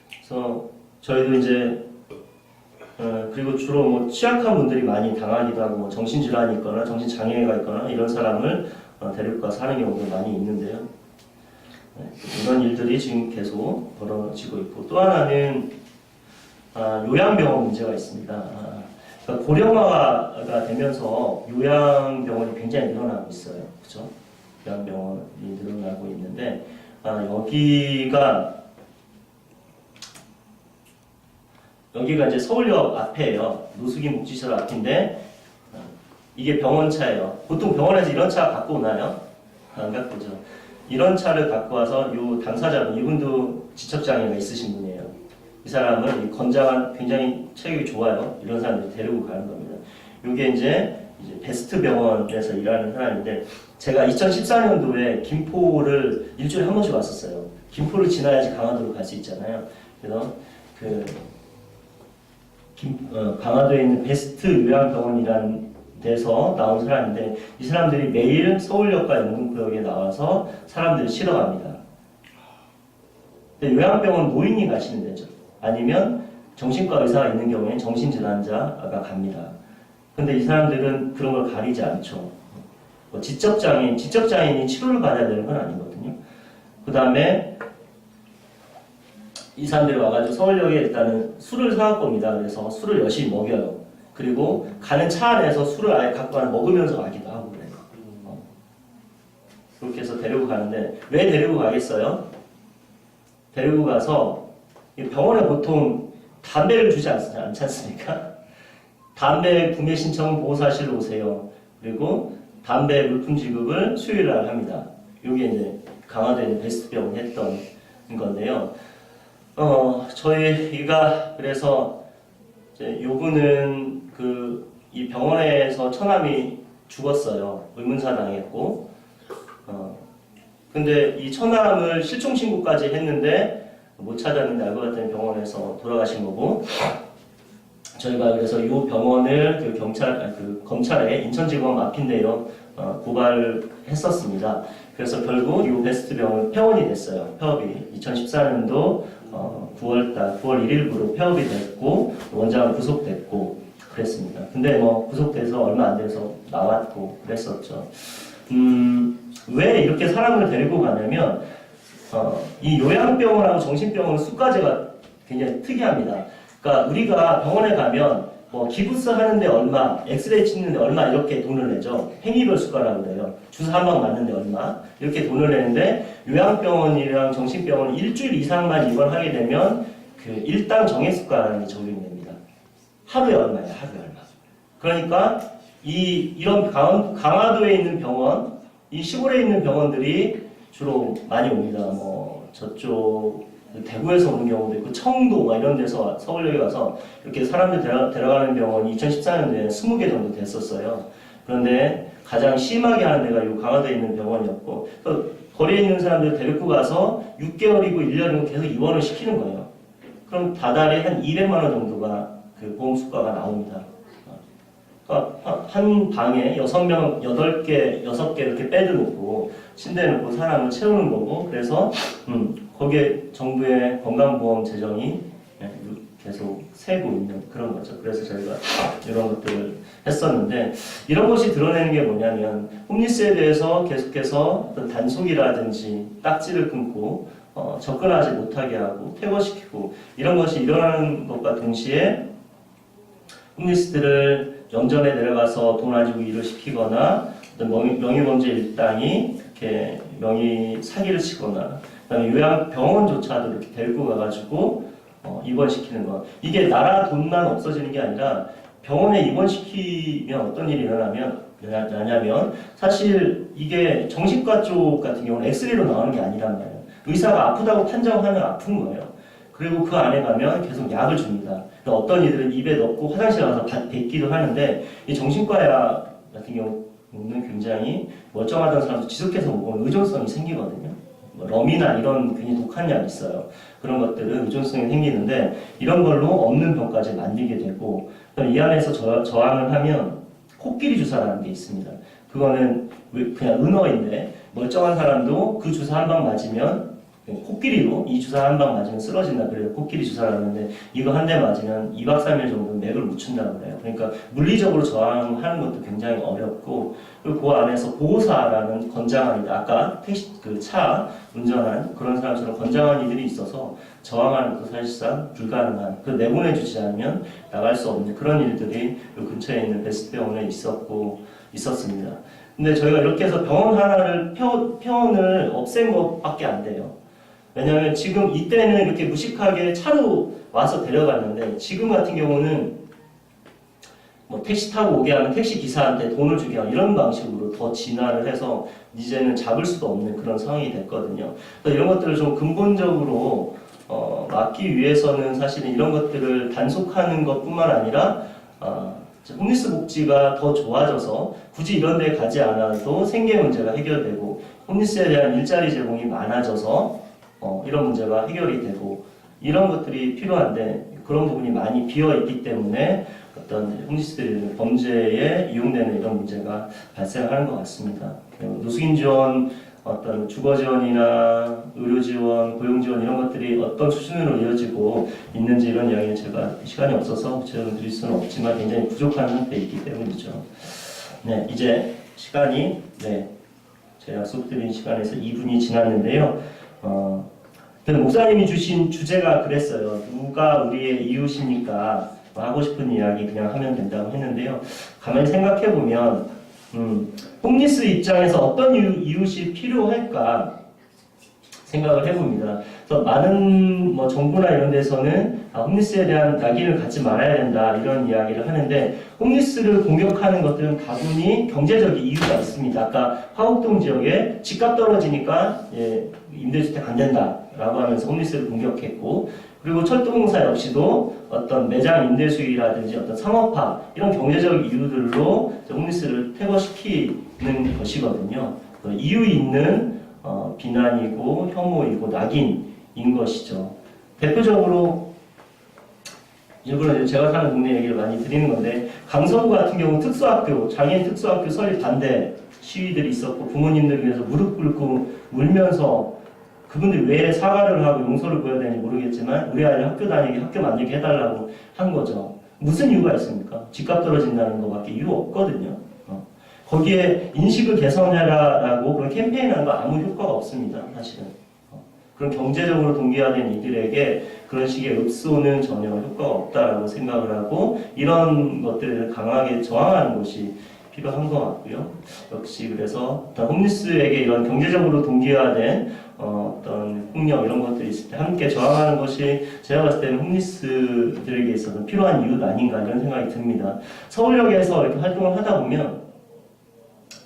그래서 저희도 이제 그리고 주로 뭐 취약한 분들이 많이 당하기도 하고 뭐 정신질환이 있거나 정신장애가 있거나 이런 사람을 데리고 가서 하는 경우도 많이 있는데요. 이런 일들이 지금 계속 벌어지고 있고 또 하나는 요양병원 문제가 있습니다. 그러니까 고령화가 되면서 요양병원이 굉장히 늘어나고 있어요. 그죠? 요양병원이 늘어나고 있는데 여기가 이제 서울역 앞에예요. 노숙인 복지시설 앞인데 이게 병원차예요. 보통 병원에서 이런 차 갖고 오나요? 안 갖고 오죠. 이런 차를 갖고 와서 요 당사자분, 이분도 지적장애가 있으신 분이에요. 이 사람은 건장한, 굉장히 체격이 좋아요. 이런 사람들 데리고 가는 겁니다. 이게 이제 베스트 병원에서 일하는 사람인데 제가 2014년도에 김포를 일주일에 한 번씩 왔었어요. 김포를 지나야지 강화도로 갈 수 있잖아요. 그래서 강화도에 있는 베스트 요양병원이라는 데서 나온 사람인데 이 사람들이 매일 서울역과 영등포역에 나와서 사람들을 실어갑니다. 근데 요양병원 노인이 가시는 데죠. 아니면 정신과 의사가 있는 경우에는 정신질환자가 갑니다. 근데 이 사람들은 그런 걸 가리지 않죠. 뭐 지적장애인이 치료를 받아야 되는 건 아니거든요. 그 다음에 이 사람들이 와가지고 서울역에 일단은 술을 사갈 겁니다. 그래서 술을 열심히 먹여요. 그리고 가는 차 안에서 술을 아예 갖고 가서 먹으면서 가기도 하고 그래요. 그렇게 해서 데리고 가는데 왜 데리고 가겠어요? 데리고 가서 병원에 보통 담배를 주지 않지 않습니까? 담배 구매 신청은 보호사실로 오세요. 그리고 담배 물품 지급을 수요일날 합니다. 이게 이제 강화도에 있는 베스트병원이 했던 건데요. 저희가 그래서 이제 요분은 이 병원에서 처남이 죽었어요. 의문사 당했고, 근데 이 처남을 실종 신고까지 했는데 못 찾았는데 알고 봤더니 병원에서 돌아가신 거고, 저희가 그래서 이 병원을 검찰에 인천지검 앞인데요 고발을 했었습니다. 그래서 결국 이 베스트 병원 폐원이 됐어요. 폐업이 2014년도 9월 1일부로 폐업이 됐고 원장은 구속됐고 그랬습니다. 근데 뭐 구속돼서 얼마 안 돼서 나왔고 그랬었죠. 왜 이렇게 사람을 데리고 가냐면 이 요양병원하고 정신병원 수가제가 굉장히 특이합니다. 그러니까 우리가 병원에 가면 뭐 기부스 하는데 얼마, 엑스레이 찍는데 얼마 이렇게 돈을 내죠. 행위별 수가라고 그래요. 주사 한 방 맞는데 얼마 이렇게 돈을 내는데 요양병원이랑 정신병원 일주일 이상만 입원하게 되면 일당 정액수가라는 게 적용됩니다. 하루에 얼마예요? 하루에 얼마. 그러니까 이런 강화도에 있는 병원, 이 시골에 있는 병원들이 주로 많이 옵니다. 뭐 저쪽 대구에서 오는 경우도 있고 청도 막 이런 데서 서울역에 가서 이렇게 사람들 데려가는 병원이 2014년도에 20개 정도 됐었어요. 그런데 가장 심하게 하는 데가 이 강화도에 있는 병원이었고, 거리에 있는 사람들 데리고 가서 6개월이고 1년이고 계속 입원을 시키는 거예요. 그럼 다달에 한 200만 원 정도가 그 보험 수가가 나옵니다. 그러니까 한 방에 6명, 8개, 6개 이렇게 베드 놓고 침대 놓고 사람을 채우는 거고, 그래서 거기에 정부의 건강보험 재정이 계속 새고 있는 그런 거죠. 그래서 저희가 이런 것들을 했었는데, 이런 것이 드러내는 게 뭐냐면 홈리스에 대해서 계속해서 어떤 단속이라든지 딱지를 끊고 접근하지 못하게 하고 퇴거시키고 이런 것이 일어나는 것과 동시에 홈리스들을 영전에 내려가서 돈 안 주고 일을 시키거나 어떤 명의범죄 일당이 이렇게 명의 사기를 치거나 그다음에 요양병원조차도 이렇게 데리고 가가지고 입원시키는 것. 이게 나라 돈만 없어지는 게 아니라 병원에 입원시키면 어떤 일이 일어나냐면 사실 이게 정신과 쪽 같은 경우는 엑스레이로 나오는 게 아니란 말이에요. 의사가 아프다고 판정하면 아픈 거예요. 그리고 그 안에 가면 계속 약을 줍니다. 어떤 이들은 입에 넣고 화장실 가서 뱉기도 하는데 이 정신과약 같은 경우는 굉장히 멀쩡하던 사람도 지속해서 먹으면 의존성이 생기거든요. 뭐 럼이나 이런 괜히 독한 약이 있어요. 그런 것들은 의존성이 생기는데 이런 걸로 없는 병까지 만들게 되고 이 안에서 저항을 하면 코끼리 주사라는 게 있습니다. 그거는 그냥 은어인데 멀쩡한 사람도 그 주사 한 방 맞으면 코끼리로 이 주사 한 방 맞으면 쓰러진다 그래요. 코끼리 주사라는데 이거 한 대 맞으면 2박 3일 정도 맥을 못 춘다고 그래요. 그러니까 물리적으로 저항하는 것도 굉장히 어렵고 그리고 그 안에서 보호사라는 건장한 아까 택시 그 차 운전한 그런 사람처럼 건장한 이들이 있어서 저항하는 것도 사실상 불가능한 그 내보내주지 않으면 나갈 수 없는 그런 일들이 그 근처에 있는 베스트병원에 있었습니다. 근데 저희가 이렇게 해서 병원 하나를 폐원을 없앤 것밖에 안 돼요. 왜냐하면 지금 이때는 이렇게 무식하게 차로 와서 데려갔는데 지금 같은 경우는 뭐 택시 타고 오게 하면 택시 기사한테 돈을 주게 하는 이런 방식으로 더 진화를 해서 이제는 잡을 수도 없는 그런 상황이 됐거든요. 그래서 이런 것들을 좀 근본적으로 막기 위해서는 사실은 이런 것들을 단속하는 것뿐만 아니라 홈리스 복지가 더 좋아져서 굳이 이런 데 가지 않아도 생계 문제가 해결되고 홈리스에 대한 일자리 제공이 많아져서 이런 문제가 해결이 되고 이런 것들이 필요한데 그런 부분이 많이 비어있기 때문에 어떤 홈리스들이 범죄에 이용되는 이런 문제가 발생하는 것 같습니다. 노숙인 지원, 어떤 주거 지원이나 의료 지원, 고용 지원 이런 것들이 어떤 수준으로 이어지고 있는지 이런 이야기는 제가 시간이 없어서 구체적으로 드릴 수는 없지만 굉장히 부족한 상태에 있기 때문이죠. 네, 이제 시간이 제가 약속드린 시간에서 2분이 지났는데요. 목사님이 주신 주제가 그랬어요. 누가 우리의 이웃입니까? 하고 싶은 이야기 그냥 하면 된다고 했는데요. 가만히 생각해보면 홈리스 입장에서 어떤 이웃이 필요할까 생각을 해봅니다. 그래서 많은 정부나 이런 데서는 홈리스에 대한 낙인을 갖지 말아야 된다 이런 이야기를 하는데 홈리스를 공격하는 것들은 다분히 경제적인 이유가 있습니다. 아까 화곡동 지역에 집값 떨어지니까 임대주택 안 된다라고 하면서 홈리스를 공격했고 그리고 철도공사 역시도 어떤 매장 임대 수익이라든지 어떤 상업화 이런 경제적 이유들로 홈리스를 퇴거시키는 것이거든요. 이유 있는 비난이고 혐오이고 낙인인 것이죠. 대표적으로 일부러 제가 사는 동네 얘기를 많이 드리는 건데 강서구 같은 경우 특수학교, 장애인 특수학교 설립 반대 시위들이 있었고 부모님들 위해서 무릎 꿇고 울면서 그분들이 왜 사과를 하고 용서를 구해야 되는지 모르겠지만 우리 아이를 학교 다니게 학교 만들게 해달라고 한 거죠. 무슨 이유가 있습니까? 집값 떨어진다는 것밖에 이유 없거든요. 거기에 인식을 개선해라라고 그런 캠페인하는 거 아무 효과가 없습니다. 사실은. 그런 경제적으로 동기화된 이들에게 그런 식의 읍소는 전혀 효과가 없다라고 생각을 하고 이런 것들을 강하게 저항하는 것이 필요한 것 같고요. 역시 그래서 어떤 홈리스에게 이런 경제적으로 동기화된 어떤 폭력 이런 것들이 있을 때 함께 저항하는 것이 제가 봤을 때는 홈리스들에게 있어서 필요한 이유가 아닌가 이런 생각이 듭니다. 서울역에서 이렇게 활동을 하다 보면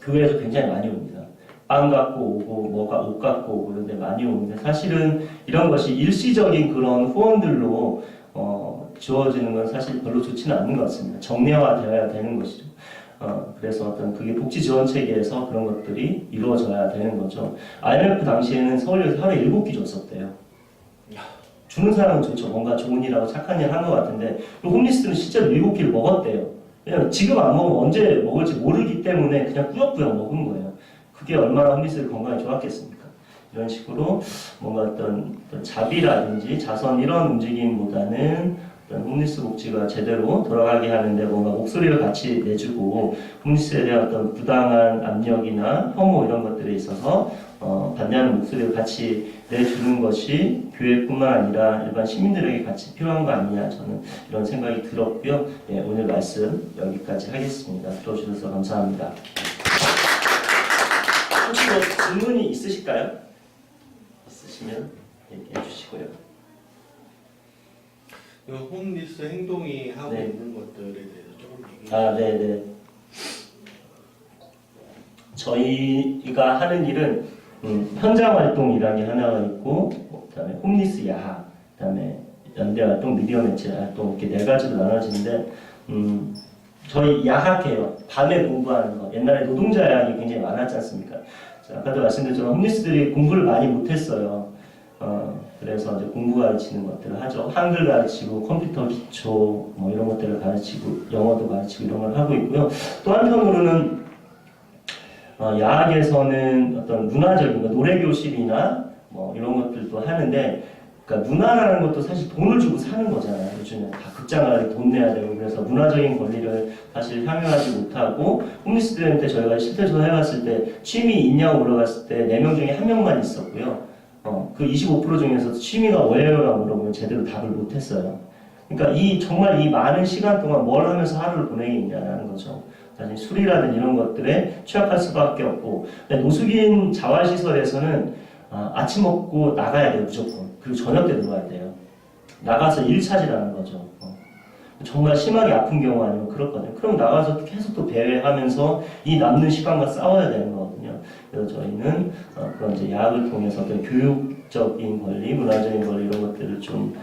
교회에서 굉장히 많이 옵니다. 빵 갖고 오고 옷 갖고 오고 그런데 많이 오는데 사실은 이런 것이 일시적인 그런 후원들로 주어지는 건 사실 별로 좋지는 않는 것 같습니다. 정례화되어야 되는 것이죠. 그래서 어떤 그게 복지 지원 체계에서 그런 것들이 이루어져야 되는 거죠. IMF 당시에는 서울역에서 하루에 7끼 줬었대요. 주는 사람은 좋죠. 뭔가 좋은 일하고 착한 일 한 것 같은데 홈리스들은 실제로 7끼를 먹었대요. 왜냐면 지금 안 먹으면 언제 먹을지 모르기 때문에 그냥 꾸역꾸역 먹은 거예요. 그게 얼마나 홈리스들 건강에 좋았겠습니까? 이런 식으로 뭔가 어떤 자비라든지 자선 이런 움직임보다는 어떤 홈리스 복지가 제대로 돌아가게 하는데 뭔가 목소리를 같이 내주고 홈리스에 대한 어떤 부당한 압력이나 혐오 이런 것들에 있어서 반대하는 목소리를 같이 내주는 것이 교회뿐만 아니라 일반 시민들에게 같이 필요한 거 아니냐 저는 이런 생각이 들었고요. 예, 오늘 말씀 여기까지 하겠습니다. 들어주셔서 감사합니다. 혹시 뭐 질문이 있으실까요? 있으시면 얘기해 주시고요. 홈리스 행동이 하고 네. 있는 것들에 대해서 조금 얘기해 주세요. 네네. 저희가 하는 일은 현장 활동이라는 게 하나가 있고, 그다음에 홈리스 야학, 그다음에 연대 활동, 미디어 매체 활동 이렇게 4가지로 나눠지는데, 저희 야학해요. 밤에 공부하는 거. 옛날에 노동자 야학이 굉장히 많았지 않습니까? 아까도 말씀드렸지만 홈리스들이 공부를 많이 못했어요. 그래서 이제 공부 가르치는 것들을 하죠. 한글 가르치고 컴퓨터 기초 뭐 이런 것들을 가르치고 영어도 가르치고 이런 걸 하고 있고요. 또 한편으로는 야학에서는 어떤 문화적인 거, 노래 교실이나 뭐 이런 것들도 하는데, 그러니까 문화라는 것도 사실 돈을 주고 사는 거잖아요. 요즘에 다 극장 가서 돈 내야 되고 그래서 문화적인 권리를 사실 향유하지 못하고 홈리스들한테 저희가 실태 조사해봤을 때 취미 있냐고 물어봤을 때 4명 중에 1명만 있었고요. 그 25% 중에서 취미가 뭐예요라고 물어보면 제대로 답을 못했어요. 그러니까 정말 이 많은 시간 동안 뭘 하면서 하루를 보내겠냐는 거죠. 사실 술이라든 이런 것들에 취약할 수밖에 없고, 노숙인 자활시설에서는 아침 먹고 나가야 돼요, 무조건. 그리고 저녁 때 들어와야 돼요. 나가서 일 찾으라는 거죠. 정말 심하게 아픈 경우 아니면 그렇거든요. 그럼 나가서 계속 또 배회하면서 이 남는 시간과 싸워야 되는 거거든요. 그래서 저희는 그런 이제 야학을 통해서 어떤 교육적인 권리, 문화적인 권리 이런 것들을 좀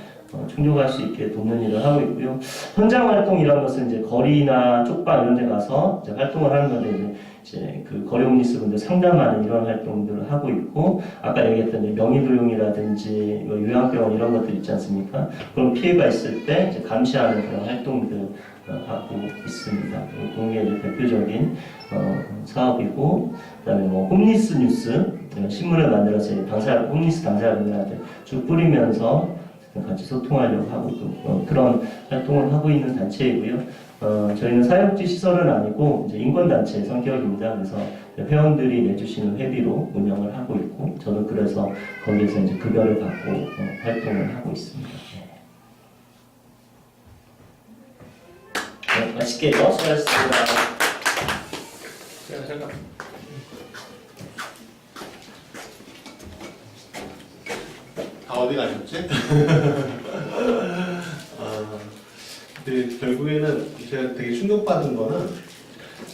충족할 수 있게 돕는 일을 하고 있고요. 현장 활동이라는 것은 이제 거리나 쪽방 이런 데 가서 이제 활동을 하는 건데 이제 그 거리 홈리스 분들 상담하는 이런 활동들을 하고 있고, 아까 얘기했던 명의도용이라든지 요양병원 이런 것들 있지 않습니까? 그런 피해가 있을 때 이제 감시하는 그런 활동들 하고 있습니다. 그런 게 이제 대표적인 사업이고, 그다음에 뭐 홈리스 뉴스 신문을 만들어서 홈리스 당사자분들한테 쭉 뿌리면서 같이 소통하려고 하고 또 그런 활동을 하고 있는 단체이고요. 저희는 사회복지 시설은 아니고 이제 인권단체 성격입니다. 그래서 회원들이 내주시는 회비로 운영을 하고 있고, 저는 그래서 거기에서 이제 급여를 받고 활동을 하고 있습니다. 네, 맛있게 수고하셨습니다. 잠깐. 다 어디 가셨지? 근데 결국에는 제가 되게 충격받은 거는,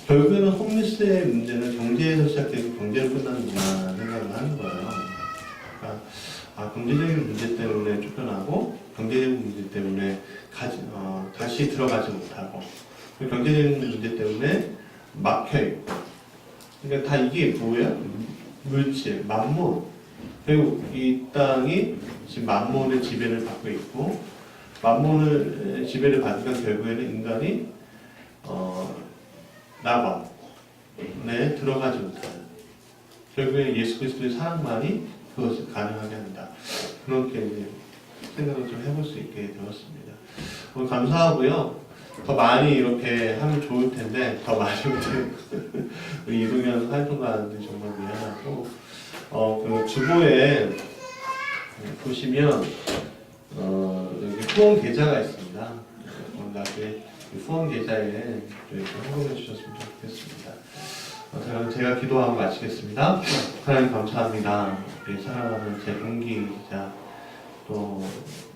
결국에는 홈리스의 문제는 경제에서 시작해서 경제로 끝나는구나 생각을 하는 거예요. 그러니까 경제적인 문제 때문에 쫓겨나고 경제적인 문제 때문에 다시 들어가지 못하고, 경제적인 문제 때문에 막혀있고, 그러니까 다 이게 뭐야? 물질, 만물. 그리고 이 땅이 지금 만물의 지배를 받고 있고, 만물의 지배를 받으니까 결국에는 인간이 낙원에 들어가지 못하는, 결국에 예수 그리스도의 사랑만이 그것을 가능하게 한다. 그렇게 이제 생각을 좀 해볼 수 있게 되었습니다. 오늘 감사하고요. 더 많이 이렇게 하면 좋을 텐데 더 많이 우리 이동현 활동가한테 정말 미안하고, 그 주보에 보시면 여기 후원 계좌가 있습니다. 오늘 나중에 후원 계좌에 이렇게 헌금해 주셨으면 좋겠습니다. 제가 기도하고 마치겠습니다. 하나님 감사합니다. 우리 사랑하는 제 동기 기자, 또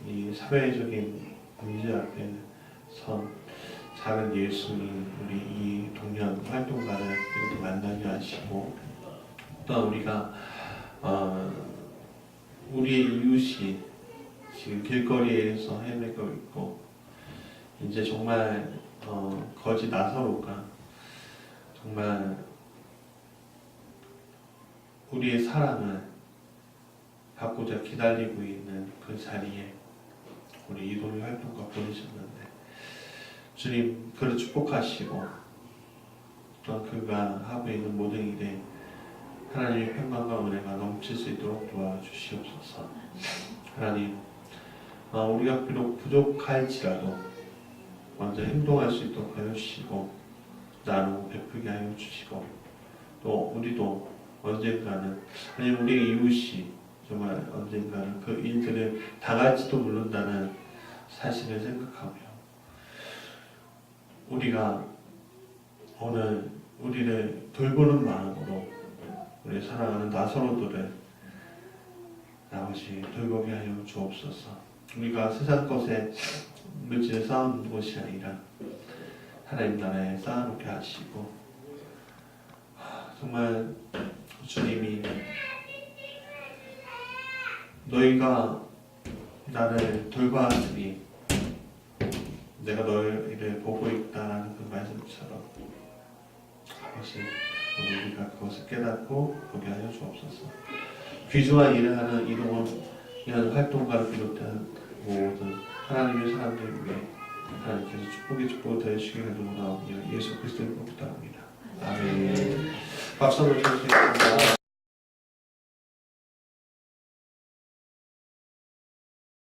이 사회적인 문제 앞에 선 작은 예수님, 우리 이 동년 활동가를 이렇게 만나게 하시고, 또 우리가 우리 이웃이 지금 길거리에서 헤매고 있고, 이제 정말 거지 나사로가 정말 우리의 사랑을 받고자 기다리고 있는 그 자리에 우리 이동희 활동가 보내셨는데 주님 그를 축복하시고 또 그가 하고 있는 모든 일에 하나님의 평강과 은혜가 넘칠 수 있도록 도와주시옵소서. 하나님 우리가 비록 부족할지라도 먼저 행동할 수 있도록 하여 주시고 나누고 베풀게 하여 주시고 또 우리도 언젠가는 아니면 우리의 이웃이 정말 언젠가는 그 일들을 당할지도 모른다는 사실을 생각하며 우리가 오늘 우리를 돌보는 마음으로 우리 사랑하는 나사로들을 아버지 돌보게 하여 주옵소서. 우리가 세상 것에 물질을 쌓아놓는 것이 아니라 하나님 나라에 쌓아놓게 하시고 정말 주님이 너희가 나를 돌봐주니 내가 너희를 보고 있다라는 그 말씀처럼 아버지 오늘 우리가 그것을 깨닫고 보게 하여 주옵소서. 귀중한 일을 하는 이런 활동가를 비롯한 모든 하나님의 사람들 위해 하나님께서 축복을 더해주시기를 원하오며 예수 그리스도의 이름으로 부탁합니다. 아멘. 박수 한번 쳐주시겠습니다.